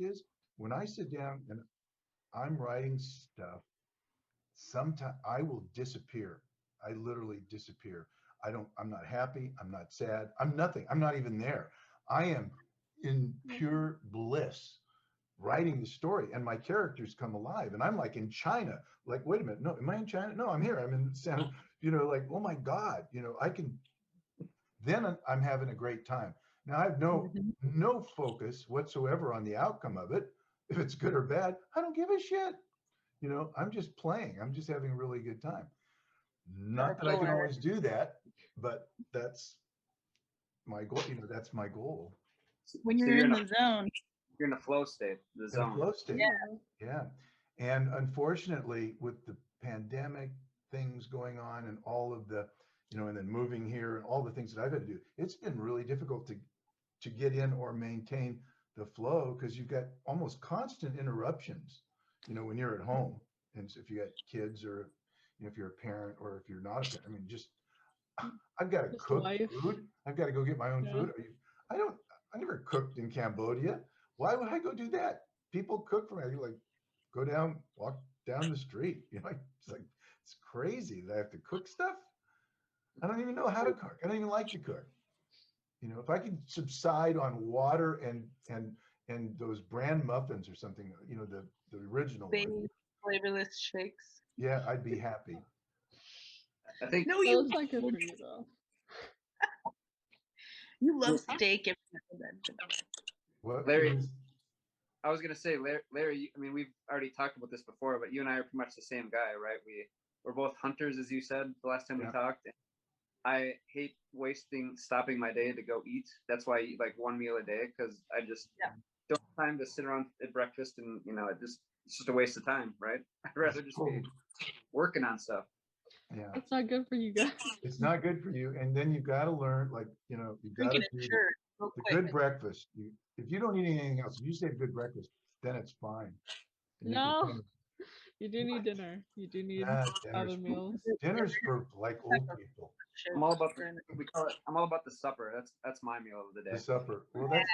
is, when I sit down and I'm writing stuff, sometimes I will disappear. I literally disappear. I'm not happy. I'm not sad. I'm nothing. I'm not even there. I am in pure bliss writing the story, and my characters come alive, and I'm like in China, like, wait a minute, no, am I in China? No, I'm here. I'm in Santa, like, oh my God, I can, then I'm having a great time. Now I have no focus whatsoever on the outcome of it. If it's good or bad, I don't give a shit. I'm just playing. I'm just having a really good time. Not that I can always do that, but that's my goal. That's my goal. When you're in the zone. You're in a flow state, the zone. In a flow state. Yeah. And unfortunately, with the pandemic things going on, and all of the, and then moving here, and all the things that I've had to do, it's been really difficult to get in or maintain the flow, because you've got almost constant interruptions, when you're at home. And so if you got kids, or if you're a parent, or if you're not a parent, I mean, just, I've got to cook food. I've got to go get my own food. I never cooked in Cambodia. Why would I go do that? People cook for me. I like, walk down the street. It's like It's crazy that I have to cook stuff. I don't even know how to cook. I don't even like to cook. You know, if I could subside on water and those bran muffins or something, you know, the original one. Baby flavorless shakes. Yeah, I'd be happy. I think No, That you was not good for you though. you love steak every now and then. What? Larry, I was gonna say, Larry. I mean, we've already talked about this before, but you and I are pretty much the same guy, right? We're both hunters, as you said the last time we talked. I hate stopping my day to go eat. That's why I eat like one meal a day, because I just don't have time to sit around at breakfast, and you know, it's just a waste of time, right? I'd rather just be working on stuff. Yeah, It's not good for you guys. it's not good for you. And then you got to learn, like, you know, you got to do the good breakfast. If you don't eat anything else, if you say good breakfast, then it's fine. And No, you do need dinner. You do need other meals. Dinner's for like old people. I'm all about I'm all about the supper. That's my meal of the day. The supper. Well, that's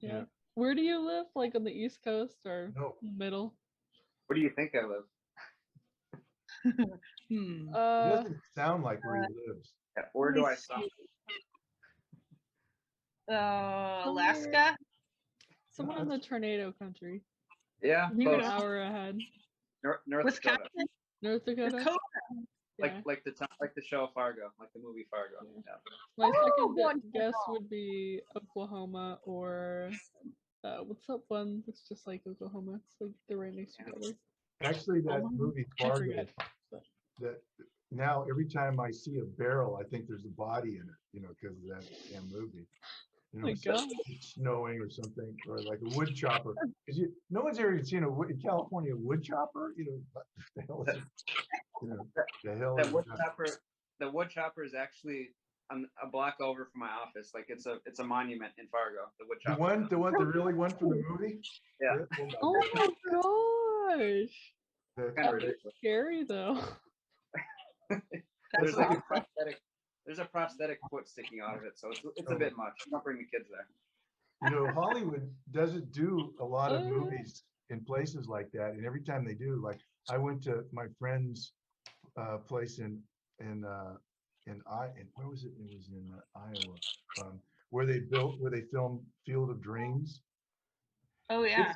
Yeah. Where do you live? Like on the East Coast or middle? Where do you think I live? It doesn't sound like where he lives. Yeah, where do I stop? Alaska. Somewhere in the tornado country. Yeah, an hour ahead. North Dakota. North Dakota. Like the show Fargo, like the movie Fargo. Yeah. My second guess would be Oklahoma or what's that one that's just like Oklahoma? It's like they're right next to each other. Actually, that movie Fargo, that now every time I see a barrel, I think there's a body in it, you know, because of that damn movie. You know, it's snowing or something, or like a wood chopper. Because no one's ever seen in California a wood chopper. You know, what the hell is it? You know, the hell that wood chopper. The wood chopper is actually a block over from my office. Like it's a monument in Fargo. The wood chopper. The really one from the movie. Yeah. Oh my gosh. That's scary though. There's like a prosthetic. There's a prosthetic foot sticking out of it, so it's a bit much. Don't bring the kids there. You know, Hollywood doesn't do a lot of movies in places like that, and every time they do, like I went to my friend's place in where was it? It was in Iowa, where they filmed Field of Dreams. Oh yeah.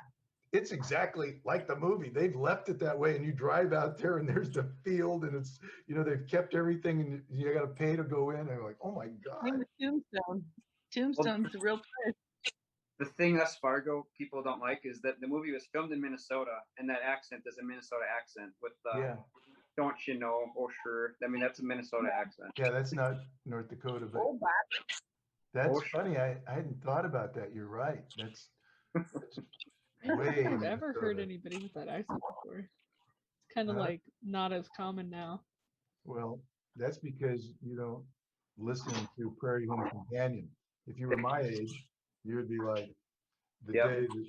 It's exactly like the movie. They've left it that way, and you drive out there, and there's the field, and it's, you know, they've kept everything, and you got to pay to go in. And I'm like, oh my god. Tombstone's the real place. The thing us Fargo people don't like is that the movie was filmed in Minnesota, and that accent is a Minnesota accent with don't you know? Oh sure. I mean, that's a Minnesota accent. Yeah, that's not North Dakota, but that's funny. I hadn't thought about that. You're right. That's I don't think I've ever heard anybody with that accent before. It's kind of like not as common now. Well, that's because you don't listen to Prairie Home Companion. If you were my age, you would be like, the day that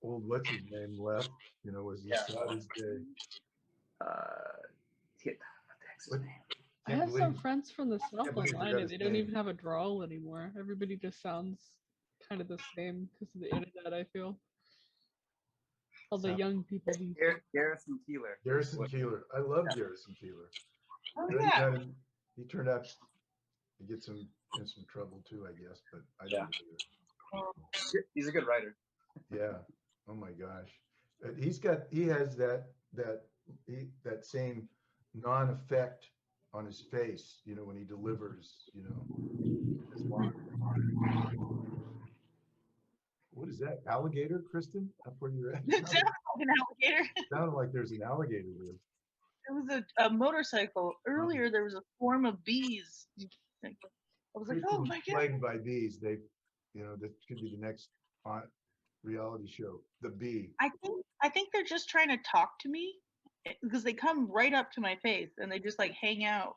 old what's his name left, you know, was the saddest day. I have some friends from the South online, and they don't even have a drawl anymore. Everybody just sounds kind of the same because of the internet, I feel. All the young people. Garrison Keillor. Garrison Keillor. I love Garrison Keillor. Oh yeah. He turned out to get in some trouble too, I guess, but I don't either. He's a good writer. Yeah. Oh my gosh. He has that same non-effect on his face, you know, when he delivers, you know, his line. What is that? Alligator, Kristen? Up where you're at? It sounded like an alligator. It sounded like there's an alligator there. It was a motorcycle. Earlier, there was a swarm of bees. I was like, oh my god. Plagued by bees. They, you know, that could be the next reality show. The Bee. I think they're just trying to talk to me because they come right up to my face and they just like hang out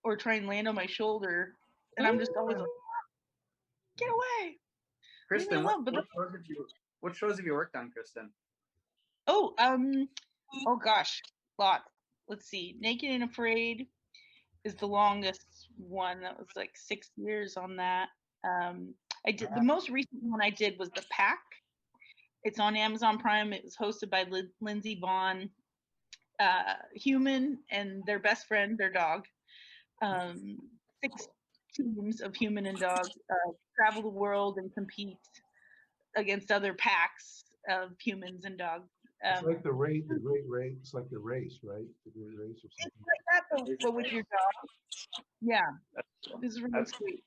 or try and land on my shoulder, and I'm just always like, get away. Kristen, what shows have you worked on, Kristen? Oh gosh, lots. Let's see. Naked and Afraid is the longest one. That was like 6 years on that. I did the most recent one I did was The Pack. It's on Amazon Prime. It was hosted by Lindsey Vonn, human and their best friend, their dog. 6 teams of human and dog travel the world and compete against other packs of humans and dogs. It's like the great race. It's like the race, right? The great race or It's something. like that, but with your dog. Yeah, it's really sweet.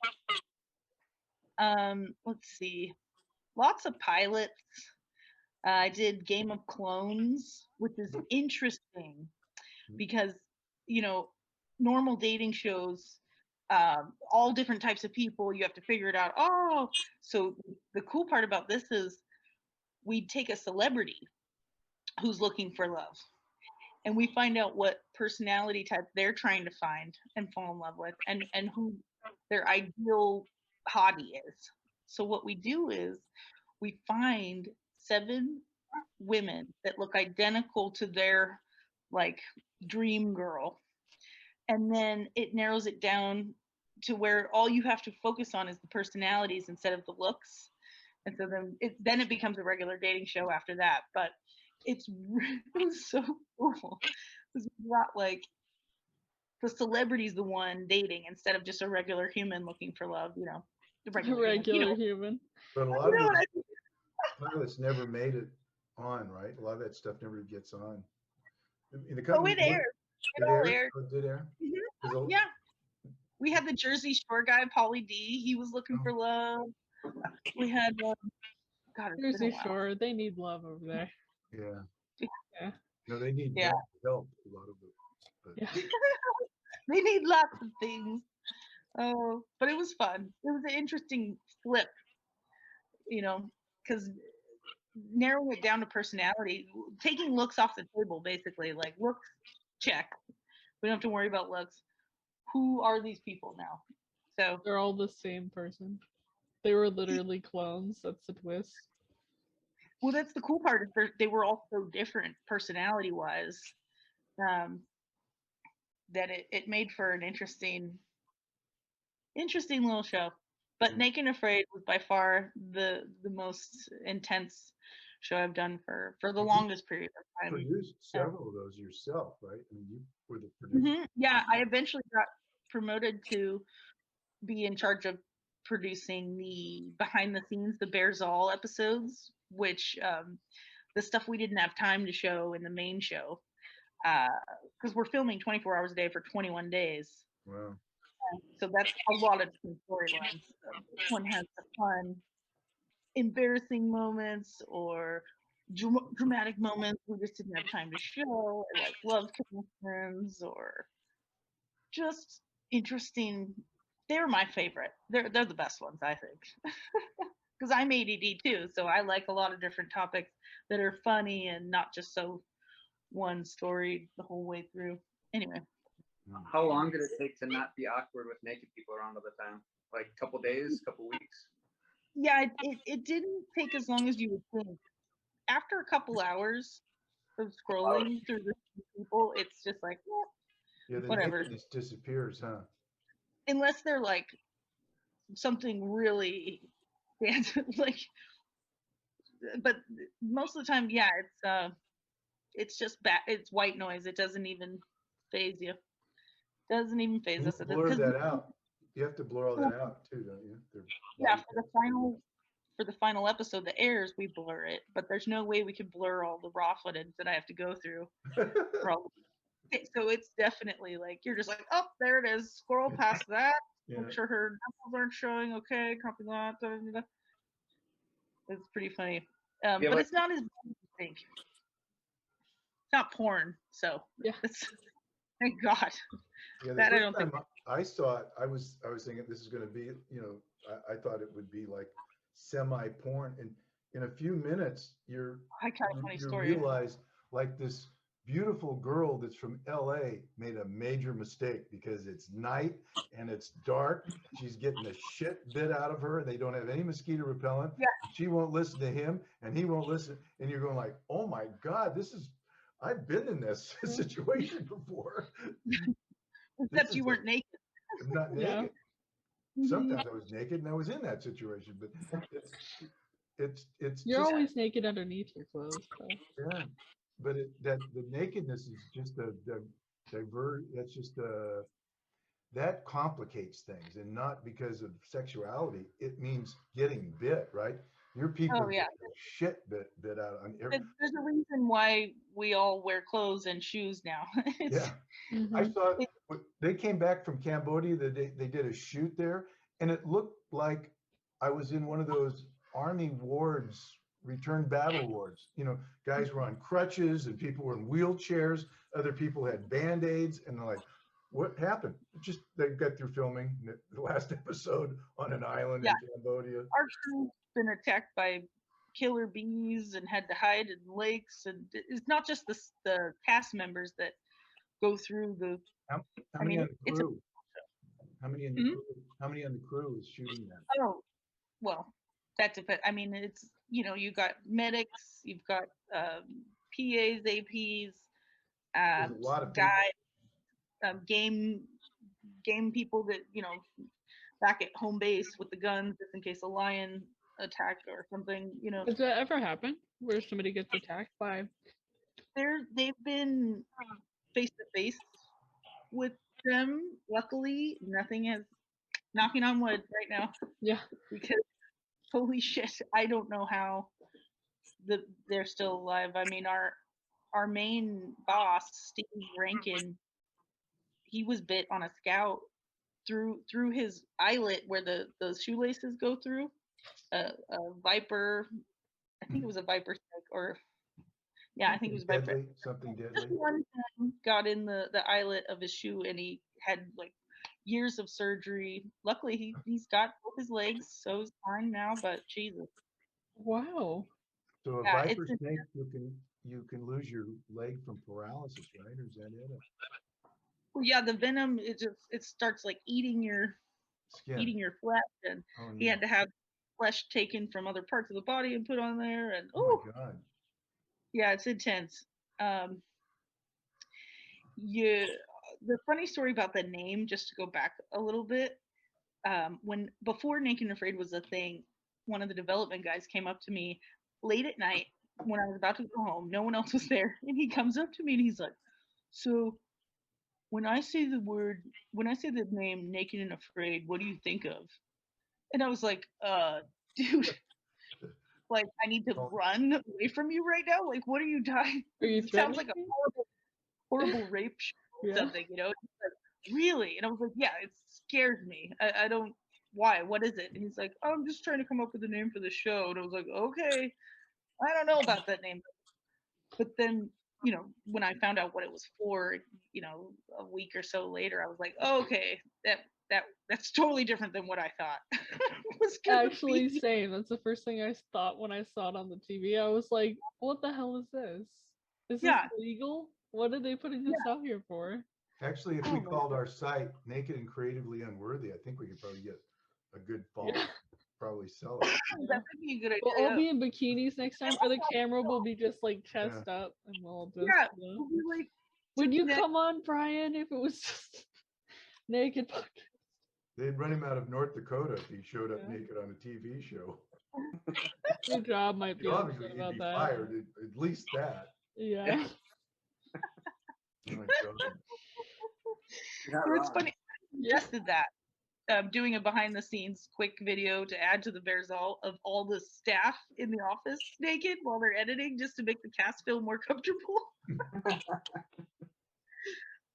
Let's see. Lots of pilots. I did Game of Clones, which is interesting because, you know, normal dating shows, all different types of people, you have to figure it out. Oh, so the cool part about this is we take a celebrity who's looking for love and we find out what personality type they're trying to find and fall in love with and who their ideal hottie is. So what we do is we find 7 women that look identical to their like dream girl, and then it narrows it down to where all you have to focus on is the personalities instead of the looks. And so then it becomes a regular dating show after that. But it's really so cool because we got like the celebrity's the one dating instead of just a regular human looking for love, you know, the Regular human. But a lot of those pilots never made it on, right? A lot of that stuff never gets on. The company, it aired. It all aired. Oh, it did air? Mhm. Yeah. We had the Jersey Shore guy, Pauly D. He was looking for love. We had God, Jersey Shore, they need love over there. Yeah. No, they need help. A lot of it. But. They need lots of things. Oh, but it was fun. It was an interesting flip, you know, because narrowing it down to personality, taking looks off the table, basically, like looks, check. We don't have to worry about looks. Who are these people now? So they're all the same person. They were literally clones. That's the twist. Well, that's the cool part. Is they were all so different personality-wise that it made for an interesting little show. But Naked and Afraid was by far the most intense show I've done for the longest period of time. You produced several of those yourself, right? I mean, you were the producer. Yeah, I eventually got promoted to be in charge of producing the behind the scenes, the Bears All episodes, which the stuff we didn't have time to show in the main show because we're filming 24 hours a day for 21 days. Wow. So that's a lot of different storylines. This one has the fun, embarrassing moments or dramatic moments we just didn't have time to show, or like love connections, or just interesting. They're my favorite. They're the best ones, I think. Because I'm ADD too, so I like a lot of different topics that are funny and not just so one story the whole way through. Anyway. How long did it take to not be awkward with naked people around all the time? Like a couple days, couple weeks? Yeah, it didn't take as long as you would think. After a couple hours of scrolling through the people, it's just like, yeah, the whatever. nakedness disappears, huh? Unless they're like something really like, but most of the time, yeah, it's just it's white noise. It doesn't even phase you. Doesn't even phase us. Blur that out. You have to blur all that out too, don't you? Yeah, for the final episode that airs, we blur it, but there's no way we can blur all the raw footage that I have to go through. So it's definitely like you're just like, oh, there it is. Scroll past that. Make sure her nipples aren't showing. Okay, copy that. It's pretty funny, but it's not as bad as you think. It's not porn, so thank God. Yeah, that I don't think. I saw it. I was thinking this is going to be, you know, I thought it would be like semi-porn, and in a few minutes you realize like this beautiful girl that's from LA made a major mistake because it's night and it's dark. She's getting the shit bit out of her. They don't have any mosquito repellent. Yeah. She won't listen to him and he won't listen. And you're going like, oh my God, I've been in this situation before. Except you weren't naked. I'm not naked. Sometimes I was naked and I was in that situation, but it's you're always naked underneath your clothes. So. Yeah. but that the nakedness is just that's just a, that complicates things, and not because of sexuality. It means getting bit, right? Your people Oh yeah. get the shit bit out on every. There's a reason why we all wear clothes and shoes now. Yeah, Mm-hmm. I saw they came back from Cambodia. They did a shoot there, and it looked like I was in one of those army wards, return battle wards. You know, guys were on crutches and people were in wheelchairs. Other people had band-aids, and they're like, what happened? Just they got through filming the last episode on an island Yeah. in Cambodia. Our crew's been attacked by killer bees and had to hide in lakes, and it's not just the cast members that go through the. How I many mean, on the it's a. crew? How many on the crew? How many on the crew is shooting that? Oh, well, that depends. I mean, it's, you got medics, you've got PAs, APs, There's a lot of people. guys, game people that back at home base with the guns just in case a lion attack or something. Has that ever happened where somebody gets attacked by? They've been face to face with them. Luckily, nothing has. Knocking on wood right now. Yeah. Because holy shit, I don't know how they're still alive. I mean, our main boss, Steve Rankin, he was bit on a scout through his eyelet where those shoelaces go through. A viper, I think it was a viper snake, or yeah, I think it was viper. Deadly, something deadly. Just one thing got in the eyelet of his shoe, and he had like years of surgery. Luckily, he's got both his legs, so he's fine now. But Jesus, Wow. So a yeah, viper snake, you can lose your leg from paralysis, right? Or is that it? well, yeah, the venom it starts like eating your Skin. flesh, and Oh, he no. had to have flesh taken from other parts of the body and put on there, and Oh my God. yeah, it's intense. Yeah, the funny story about the name, just to go back a little bit, when before Naked and Afraid was a thing, one of the development guys came up to me late at night when I was about to go home. No one else was there, and he comes up to me and he's like, "So, when I say the name Naked and Afraid, what do you think of?" And I was like, dude, like I need to run away from you right now. Like, what are you dying? Are you It sounds like threatening a horrible rape show or Yeah. something, He's like, really? And I was like, yeah, it scares me. I don't. Why? What is it? And he's like, oh, I'm just trying to come up with a name for the show. And I was like, okay, I don't know about that name. But then, when I found out what it was for, a week or so later, I was like, oh, okay, that's totally different than what I thought. was gonna Actually, be. same. That's the first thing I thought when I saw it on the TV. I was like, what the hell is this? Is this Yeah. legal? What are they putting this out here for? Actually, if we called our site Naked and Creatively Unworthy, I think we could probably get a good follow. Yeah. Probably sell it. That would be a good idea. We'll all be in bikinis next time, or the camera will be just like chest up, and we'll just. We'll be like, would you come on, Brian, if it was just naked podcast? They'd run him out of North Dakota if he showed up naked on a TV show. Your job might be Obviously, upset he'd about be that. fired. At least that. Yeah. Oh my God. So it's funny. Just did that. Doing a behind the scenes quick video to add to the Bearzall of all the staff in the office naked while they're editing, just to make the cast feel more comfortable.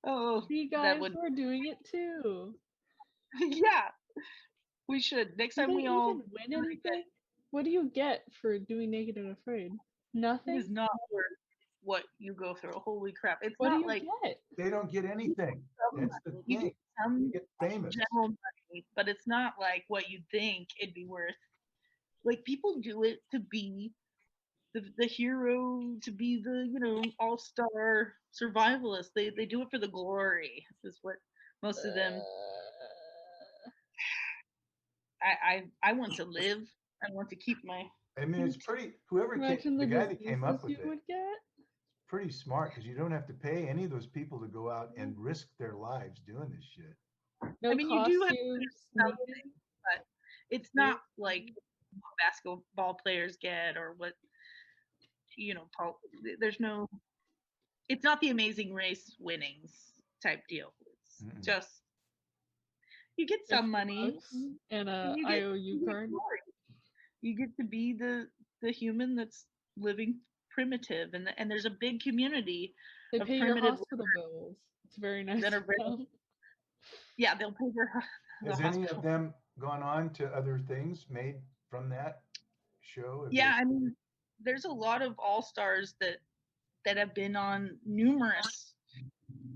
Oh, See, guys, we're doing it too. Yeah, we should. Next time we all win anything. What do you get for doing Naked and Afraid? Nothing. It is not worth what you go through. Holy crap! It's what not do you like get? They don't get anything. That's the you thing. get some You get famous. general money, but it's not like what you think it'd be worth. Like people do it to be the hero, to be the all-star survivalist. They do it for the glory. Is what most of them. I want to live. I want to keep my. I mean, it's pretty. Whoever the guy that came up with it, pretty smart, because you don't have to pay any of those people to go out and risk their lives doing this shit. No I mean, costumes, you do have something, but it's not like what basketball players get or what there's no it's not the Amazing Race winnings type deal. It's just you get some money and a you IOU card. You get to be the human that's living primitive, and there's a big community. They of pay your primitive hospital bills. It's very nice. that are yeah, they'll pay your. Has any of them gone on to other things made from that show? Yeah, I mean, there's a lot of all-stars that have been on numerous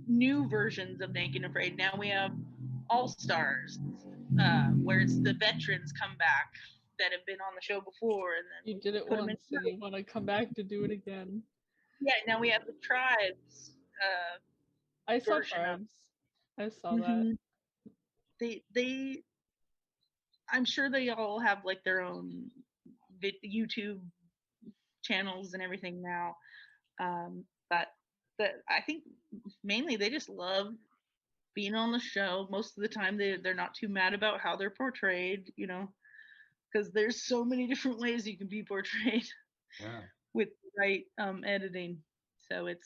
new versions of Naked and Afraid. Now we have all-stars, where it's the veterans come back that have been on the show before, and then you did it once and you want to come back to do it again. Yeah, now we have the Tribes. I saw Tribes. I saw that. They I'm sure they all have like their own YouTube channels and everything now, but I think mainly they just love being on the show. Most of the time they're not too mad about how they're portrayed, you know, because there's so many different ways you can be portrayed with the right editing. So it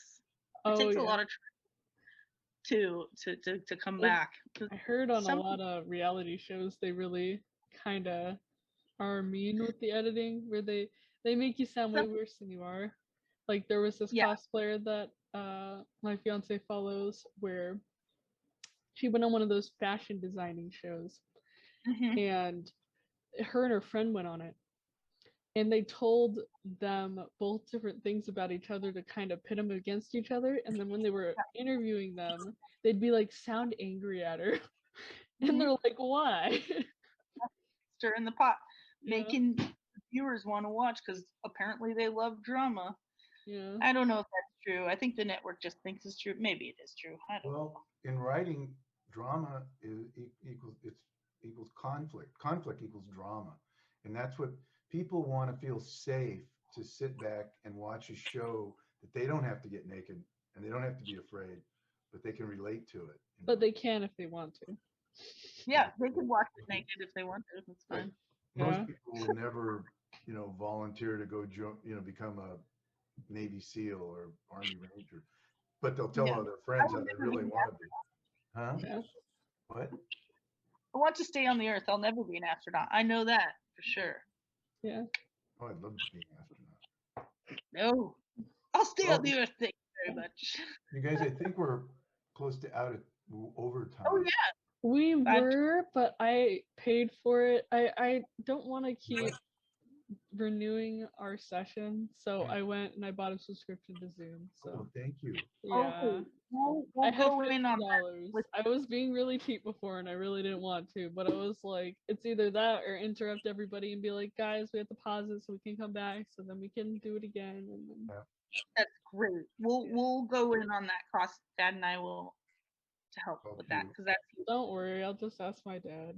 takes a lot of to come back. I heard on a lot of reality shows they really kind of are mean with the editing, where they make you sound way worse than you are. Like there was this cosplayer that my fiance follows, where she went on one of those fashion designing shows, and her and her friend went on it, and they told them both different things about each other to kind of pit them against each other. And then when they were interviewing them, they'd be like, sound angry at her. And they're like, why? Stirring the pot, making viewers want to watch because apparently they love drama. Yeah. I don't know if that's true. I think the network just thinks it's true. Maybe it is true. I don't know. In writing, drama equals conflict. Conflict equals drama. And that's what people want, to feel safe to sit back and watch a show that they don't have to get naked and they don't have to be afraid, but they can relate to it. But they can if they want to. Yeah, they can watch it naked if they want to. That's fine. Most people will never, volunteer to go, become a Navy SEAL or Army Ranger, but they'll tell all their friends how they really want to be. Huh? Yeah. What? I want to stay on the earth. I'll never be an astronaut. I know that for sure. Yeah. Oh, I'd love to be an astronaut. No, I'll stay on the earth. Thank you very much. You guys, I think we're close to out of overtime. Oh yeah. We were, but I paid for it. I don't want to keep renewing our session, so I went and I bought a subscription to Zoom. So thank you. Yeah. We'll I had go in on $50. I was being really cheap before and I really didn't want to, but I was like, it's either that or interrupt everybody and be like, guys, we have to pause it so we can come back so then we can do it again. And then... That's great. We'll go in on that cost. Dad and I will to help with that because that's. Don't worry, I'll just ask my dad.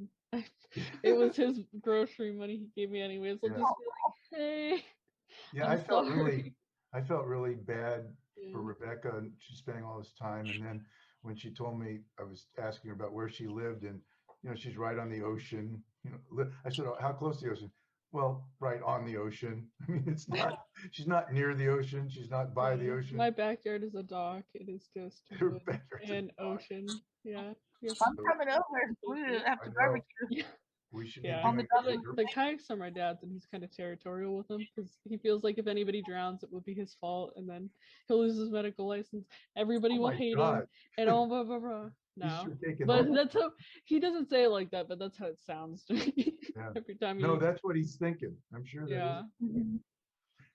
It was his grocery money he gave me anyways. I'll just be like, hey. Yeah, I felt really bad for Rebecca, and she's spending all this time. And then when she told me, I was asking her about where she lived, and she's right on the ocean. I said, oh, how close to the ocean? Well, right on the ocean. I mean, it's not. She's not near the ocean. She's not by the ocean. My backyard is a dock. It is just an ocean. Yeah. I'm coming over. We have to barbecue. We should. Yeah. The kayaks are my dad's, and he's kind of territorial with them because he feels like if anybody drowns, it would be his fault, and then he'll lose his medical license. Everybody will hate him, and all blah blah blah. No, but that's how he doesn't say it like that, but that's how it sounds to me every time. No, that's what he's thinking. I'm sure. That is.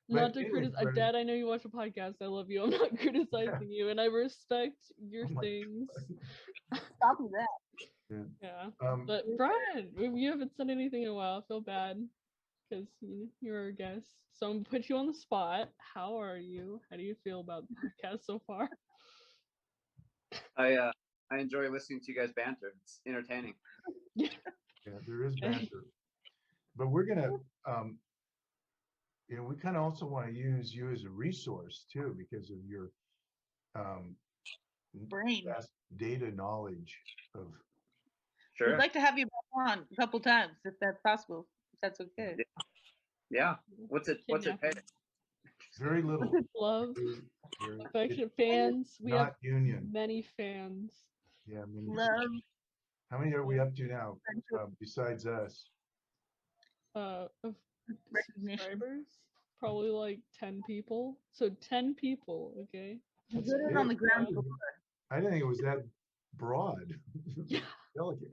Not to criticize, Dad. I know you watch a podcast. I love you. I'm not criticizing you, and I respect your things. Copy that. Yeah. But Brian, you haven't said anything in a while. I feel bad because you're our guest. So I'm gonna put you on the spot. How are you? How do you feel about the podcast so far? I enjoy listening to you guys banter. It's entertaining. Yeah, there is banter. But we're gonna we kind of also want to use you as a resource too because of your brain data knowledge of. Sure. We'd like to have you back on a couple times if that's possible. If that's okay. Yeah. What's it pay? very little. Love, Very, affection, fans. We have not union. many fans. Yeah, I mean, Love, how many are we up to now, friendship, besides us? Of recognition. subscribers. Probably like 10 people. So 10 people, okay? You That's did it big. on the ground floor. I didn't think it was that broad. Yeah. Delicate.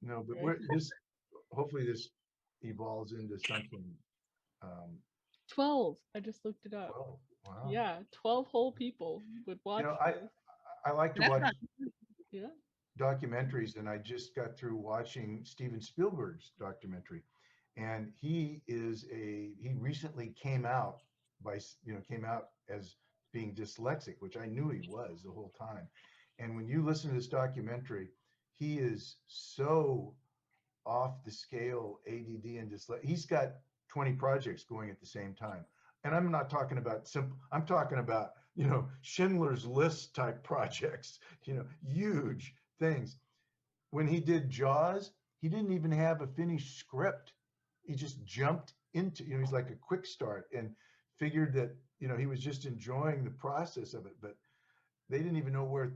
No, but Right. hopefully this evolves into something. 12. I just looked it up. 12. Wow. Yeah, 12 whole people would watch this. I like to That's watch not Yeah. documentaries, and I just got through watching Steven Spielberg's documentary, and he recently came out came out as being dyslexic, which I knew he was the whole time. And when you listen to this documentary, he is so off the scale ADD and dyslexia. He's got 20 projects going at the same time. And I'm not talking about simple, I'm talking about, Schindler's List type projects, huge things. When he did Jaws, he didn't even have a finished script. He just jumped into, he's like a quick start and figured that, he was just enjoying the process of it. But they didn't even know where,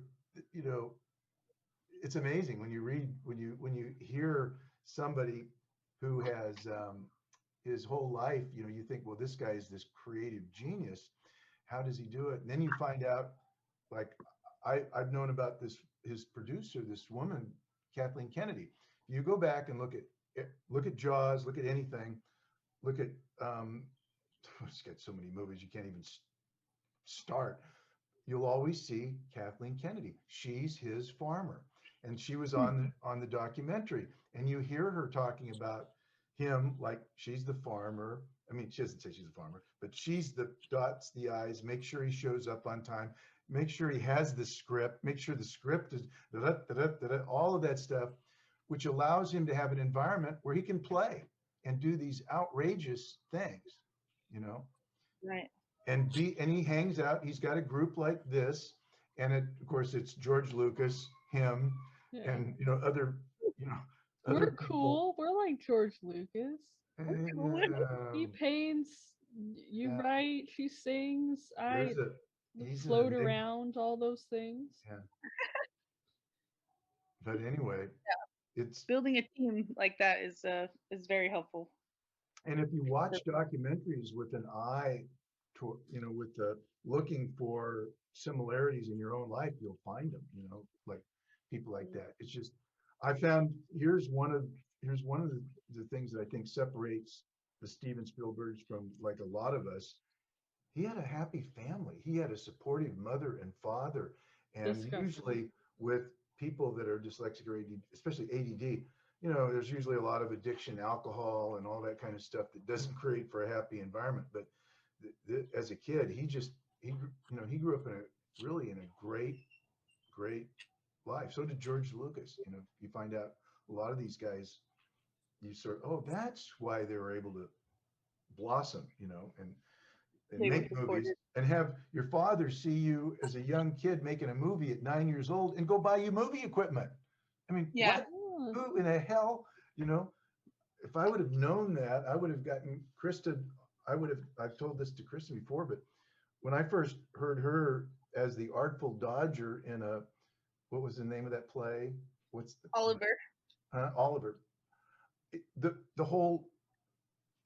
it's amazing when you hear somebody who has his whole life, you think, well, this guy is this creative genius. How does he do it? And then you find out, like, I've known about his producer, this woman, Kathleen Kennedy. You go back and look at Jaws, look at anything, look at it's got so many movies you can't even start. You'll always see Kathleen Kennedy. She's his farmer, and she was on the documentary, and you hear her talking about him like she's the farmer. I mean, she doesn't say she's a farmer, but she's the dots the I's, make sure he shows up on time, make sure he has the script, make sure the script is all of that stuff, which allows him to have an environment where he can play and do these outrageous things, right. and he hangs out. He's got a group like this, and of course it's George Lucas, him, Yeah. and other We're people. cool. We're like George Lucas. He Um, paints, you yeah. write, she sings, I he's an float enigma. around, all those things. Yeah. But anyway, it's Building a team like that is very helpful. and if you watch documentaries with an eye to with the looking for similarities in your own life, you'll find them. Like people like that. It's just I found here's one of the things that I think separates the Steven Spielbergs from like a lot of us. He had a happy family. He had a supportive mother and father. And Disgusting. usually with people that are dyslexic or ADD, especially ADD, there's usually a lot of addiction, alcohol, and all that kind of stuff that doesn't create for a happy environment. But as a kid, he grew up in a great, great life. So did George Lucas. You find out a lot of these guys, that's why they were able to blossom, and They were make movies supported. and have your father see you as a young kid making a movie at 9 years old and go buy you movie equipment. I mean, Yeah. what? Who in the hell, if I would have known that, I would have gotten Krista. I've told this to Kristen before, but when I first heard her as the Artful Dodger in what was the name of that play? Oliver. Oliver. The whole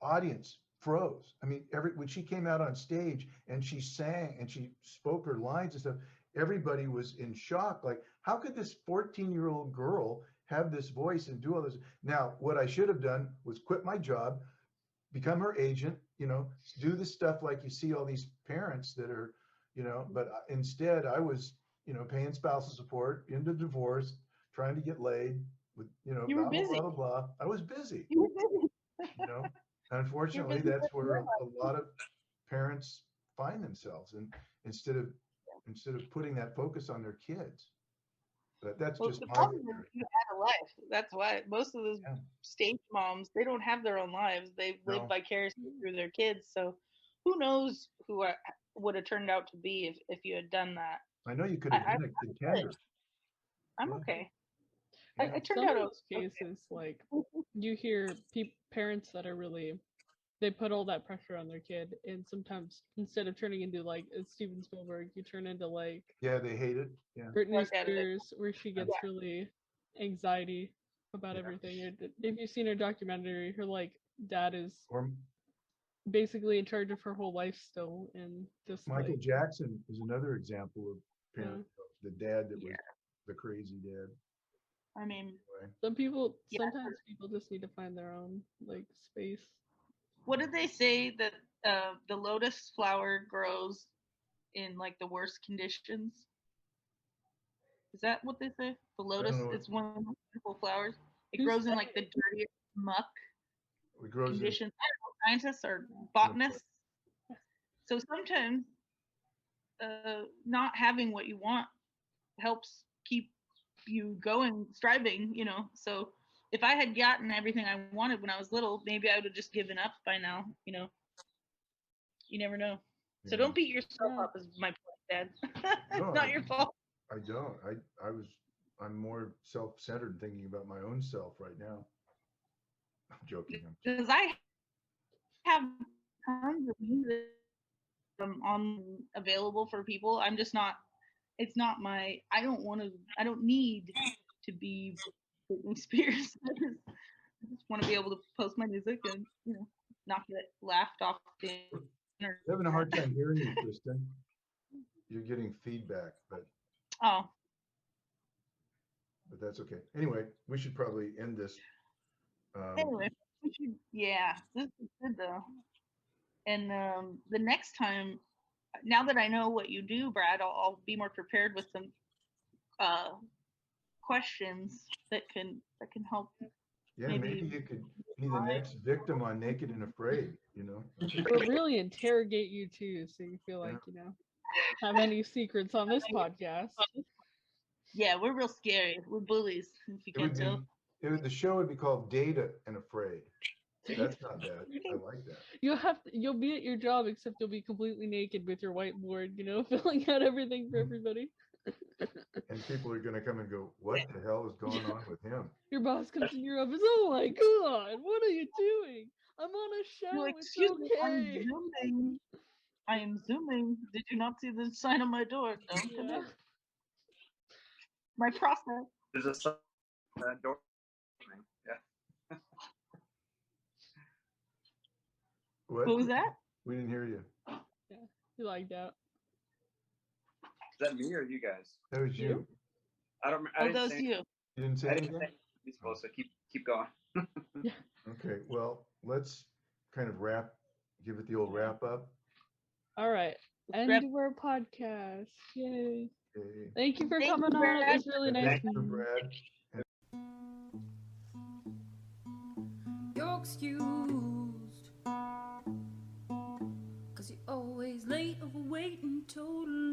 audience froze. I mean, when she came out on stage and she sang and she spoke her lines and stuff, everybody was in shock. Like, how could this 14-year-old girl have this voice and do all this? Now, what I should have done was quit my job, become her agent, do the stuff like you see all these parents that are, but instead I was, paying spousal support, into divorce, trying to get laid with, You were blah, busy. blah, blah, blah. I was busy, You were busy. Unfortunately, busy that's with where your a lot of parents find themselves, and instead of putting that focus on their kids. But that's Well, just the my problem is theory. you had a life. That's why most of those Yeah. stage moms, they don't have their own lives. They live No. vicariously through their kids. So who knows who would have turned out to be if you had done that. I know you could have been a contender. I'm Yeah. okay. Yeah. I turned Some out of those cases, like you hear parents that are really they put all that pressure on their kid, and sometimes instead of turning into like a Steven Spielberg, you turn into like Yeah, they hate it. Yeah. Britney Look at it. Spears, where she gets really anxiety about Yeah. everything. If you've seen her documentary, her like dad is Or basically in charge of her whole life still, and just Michael like Jackson is another example of yeah. the dad that was Yeah. the crazy dad. I mean, Anyway. Sometimes people just need to find their own like space. what did they say that the lotus flower grows in like the worst conditions? Is that what they say? The lotus know. is one of the most beautiful flowers. It Who grows in said like the dirtiest muck It grows in conditions. I don't know, scientists or botanists. So sometimes not having what you want helps keep you going, striving, you know. So if I had gotten everything I wanted when I was little, maybe I would have just given up by now, you know. You never know. So don't beat yourself up is my point, Dad. It's No, not your fault. I don't. I'm more self-centered thinking about my own self right now. I'm joking. Because I have tons of music on available for people. I'm just not. It's not my. I don't need to be Britney Spears. I just want to be able to post my music and not get laughed off the internet. I'm having a hard time hearing you, Kristen. You're getting feedback, but Oh, that's okay. Anyway, we should probably end this. anyway, this is good though. And the next time, now that I know what you do, Brad, I'll be more prepared with some questions that can help. Yeah, maybe you could be the next victim on Naked and Afraid, you know? Or really interrogate you too, so you feel like have any secrets on this podcast. Yeah, we're real scary. We're bullies, if you can't tell. The show would be called Data and Afraid. That's not bad. I like that. You'll be at your job, except you'll be completely naked with your whiteboard, filling out everything for everybody. And people are going to come and go, what the hell is going on with him? Your boss comes in your office, oh my god, what are you doing? I'm on a show, You're like, it's excuse me, okay. I am zooming. Did you not see the sign on my door? Don't come in. My process. There's a sign on that door. Yeah. What was that? We didn't hear you. Yeah, you like that. Is that me or you guys? That was you. I don't. Oh, that was you. You didn't say anything? You're supposed to keep going. Okay, well, let's kind of give it the old wrap up. All right. End of our podcast. Yay. Okay. Thank you for coming on. It was really nice. Thank you, Brad. You're excused, 'cause you're always late, overweight, and totally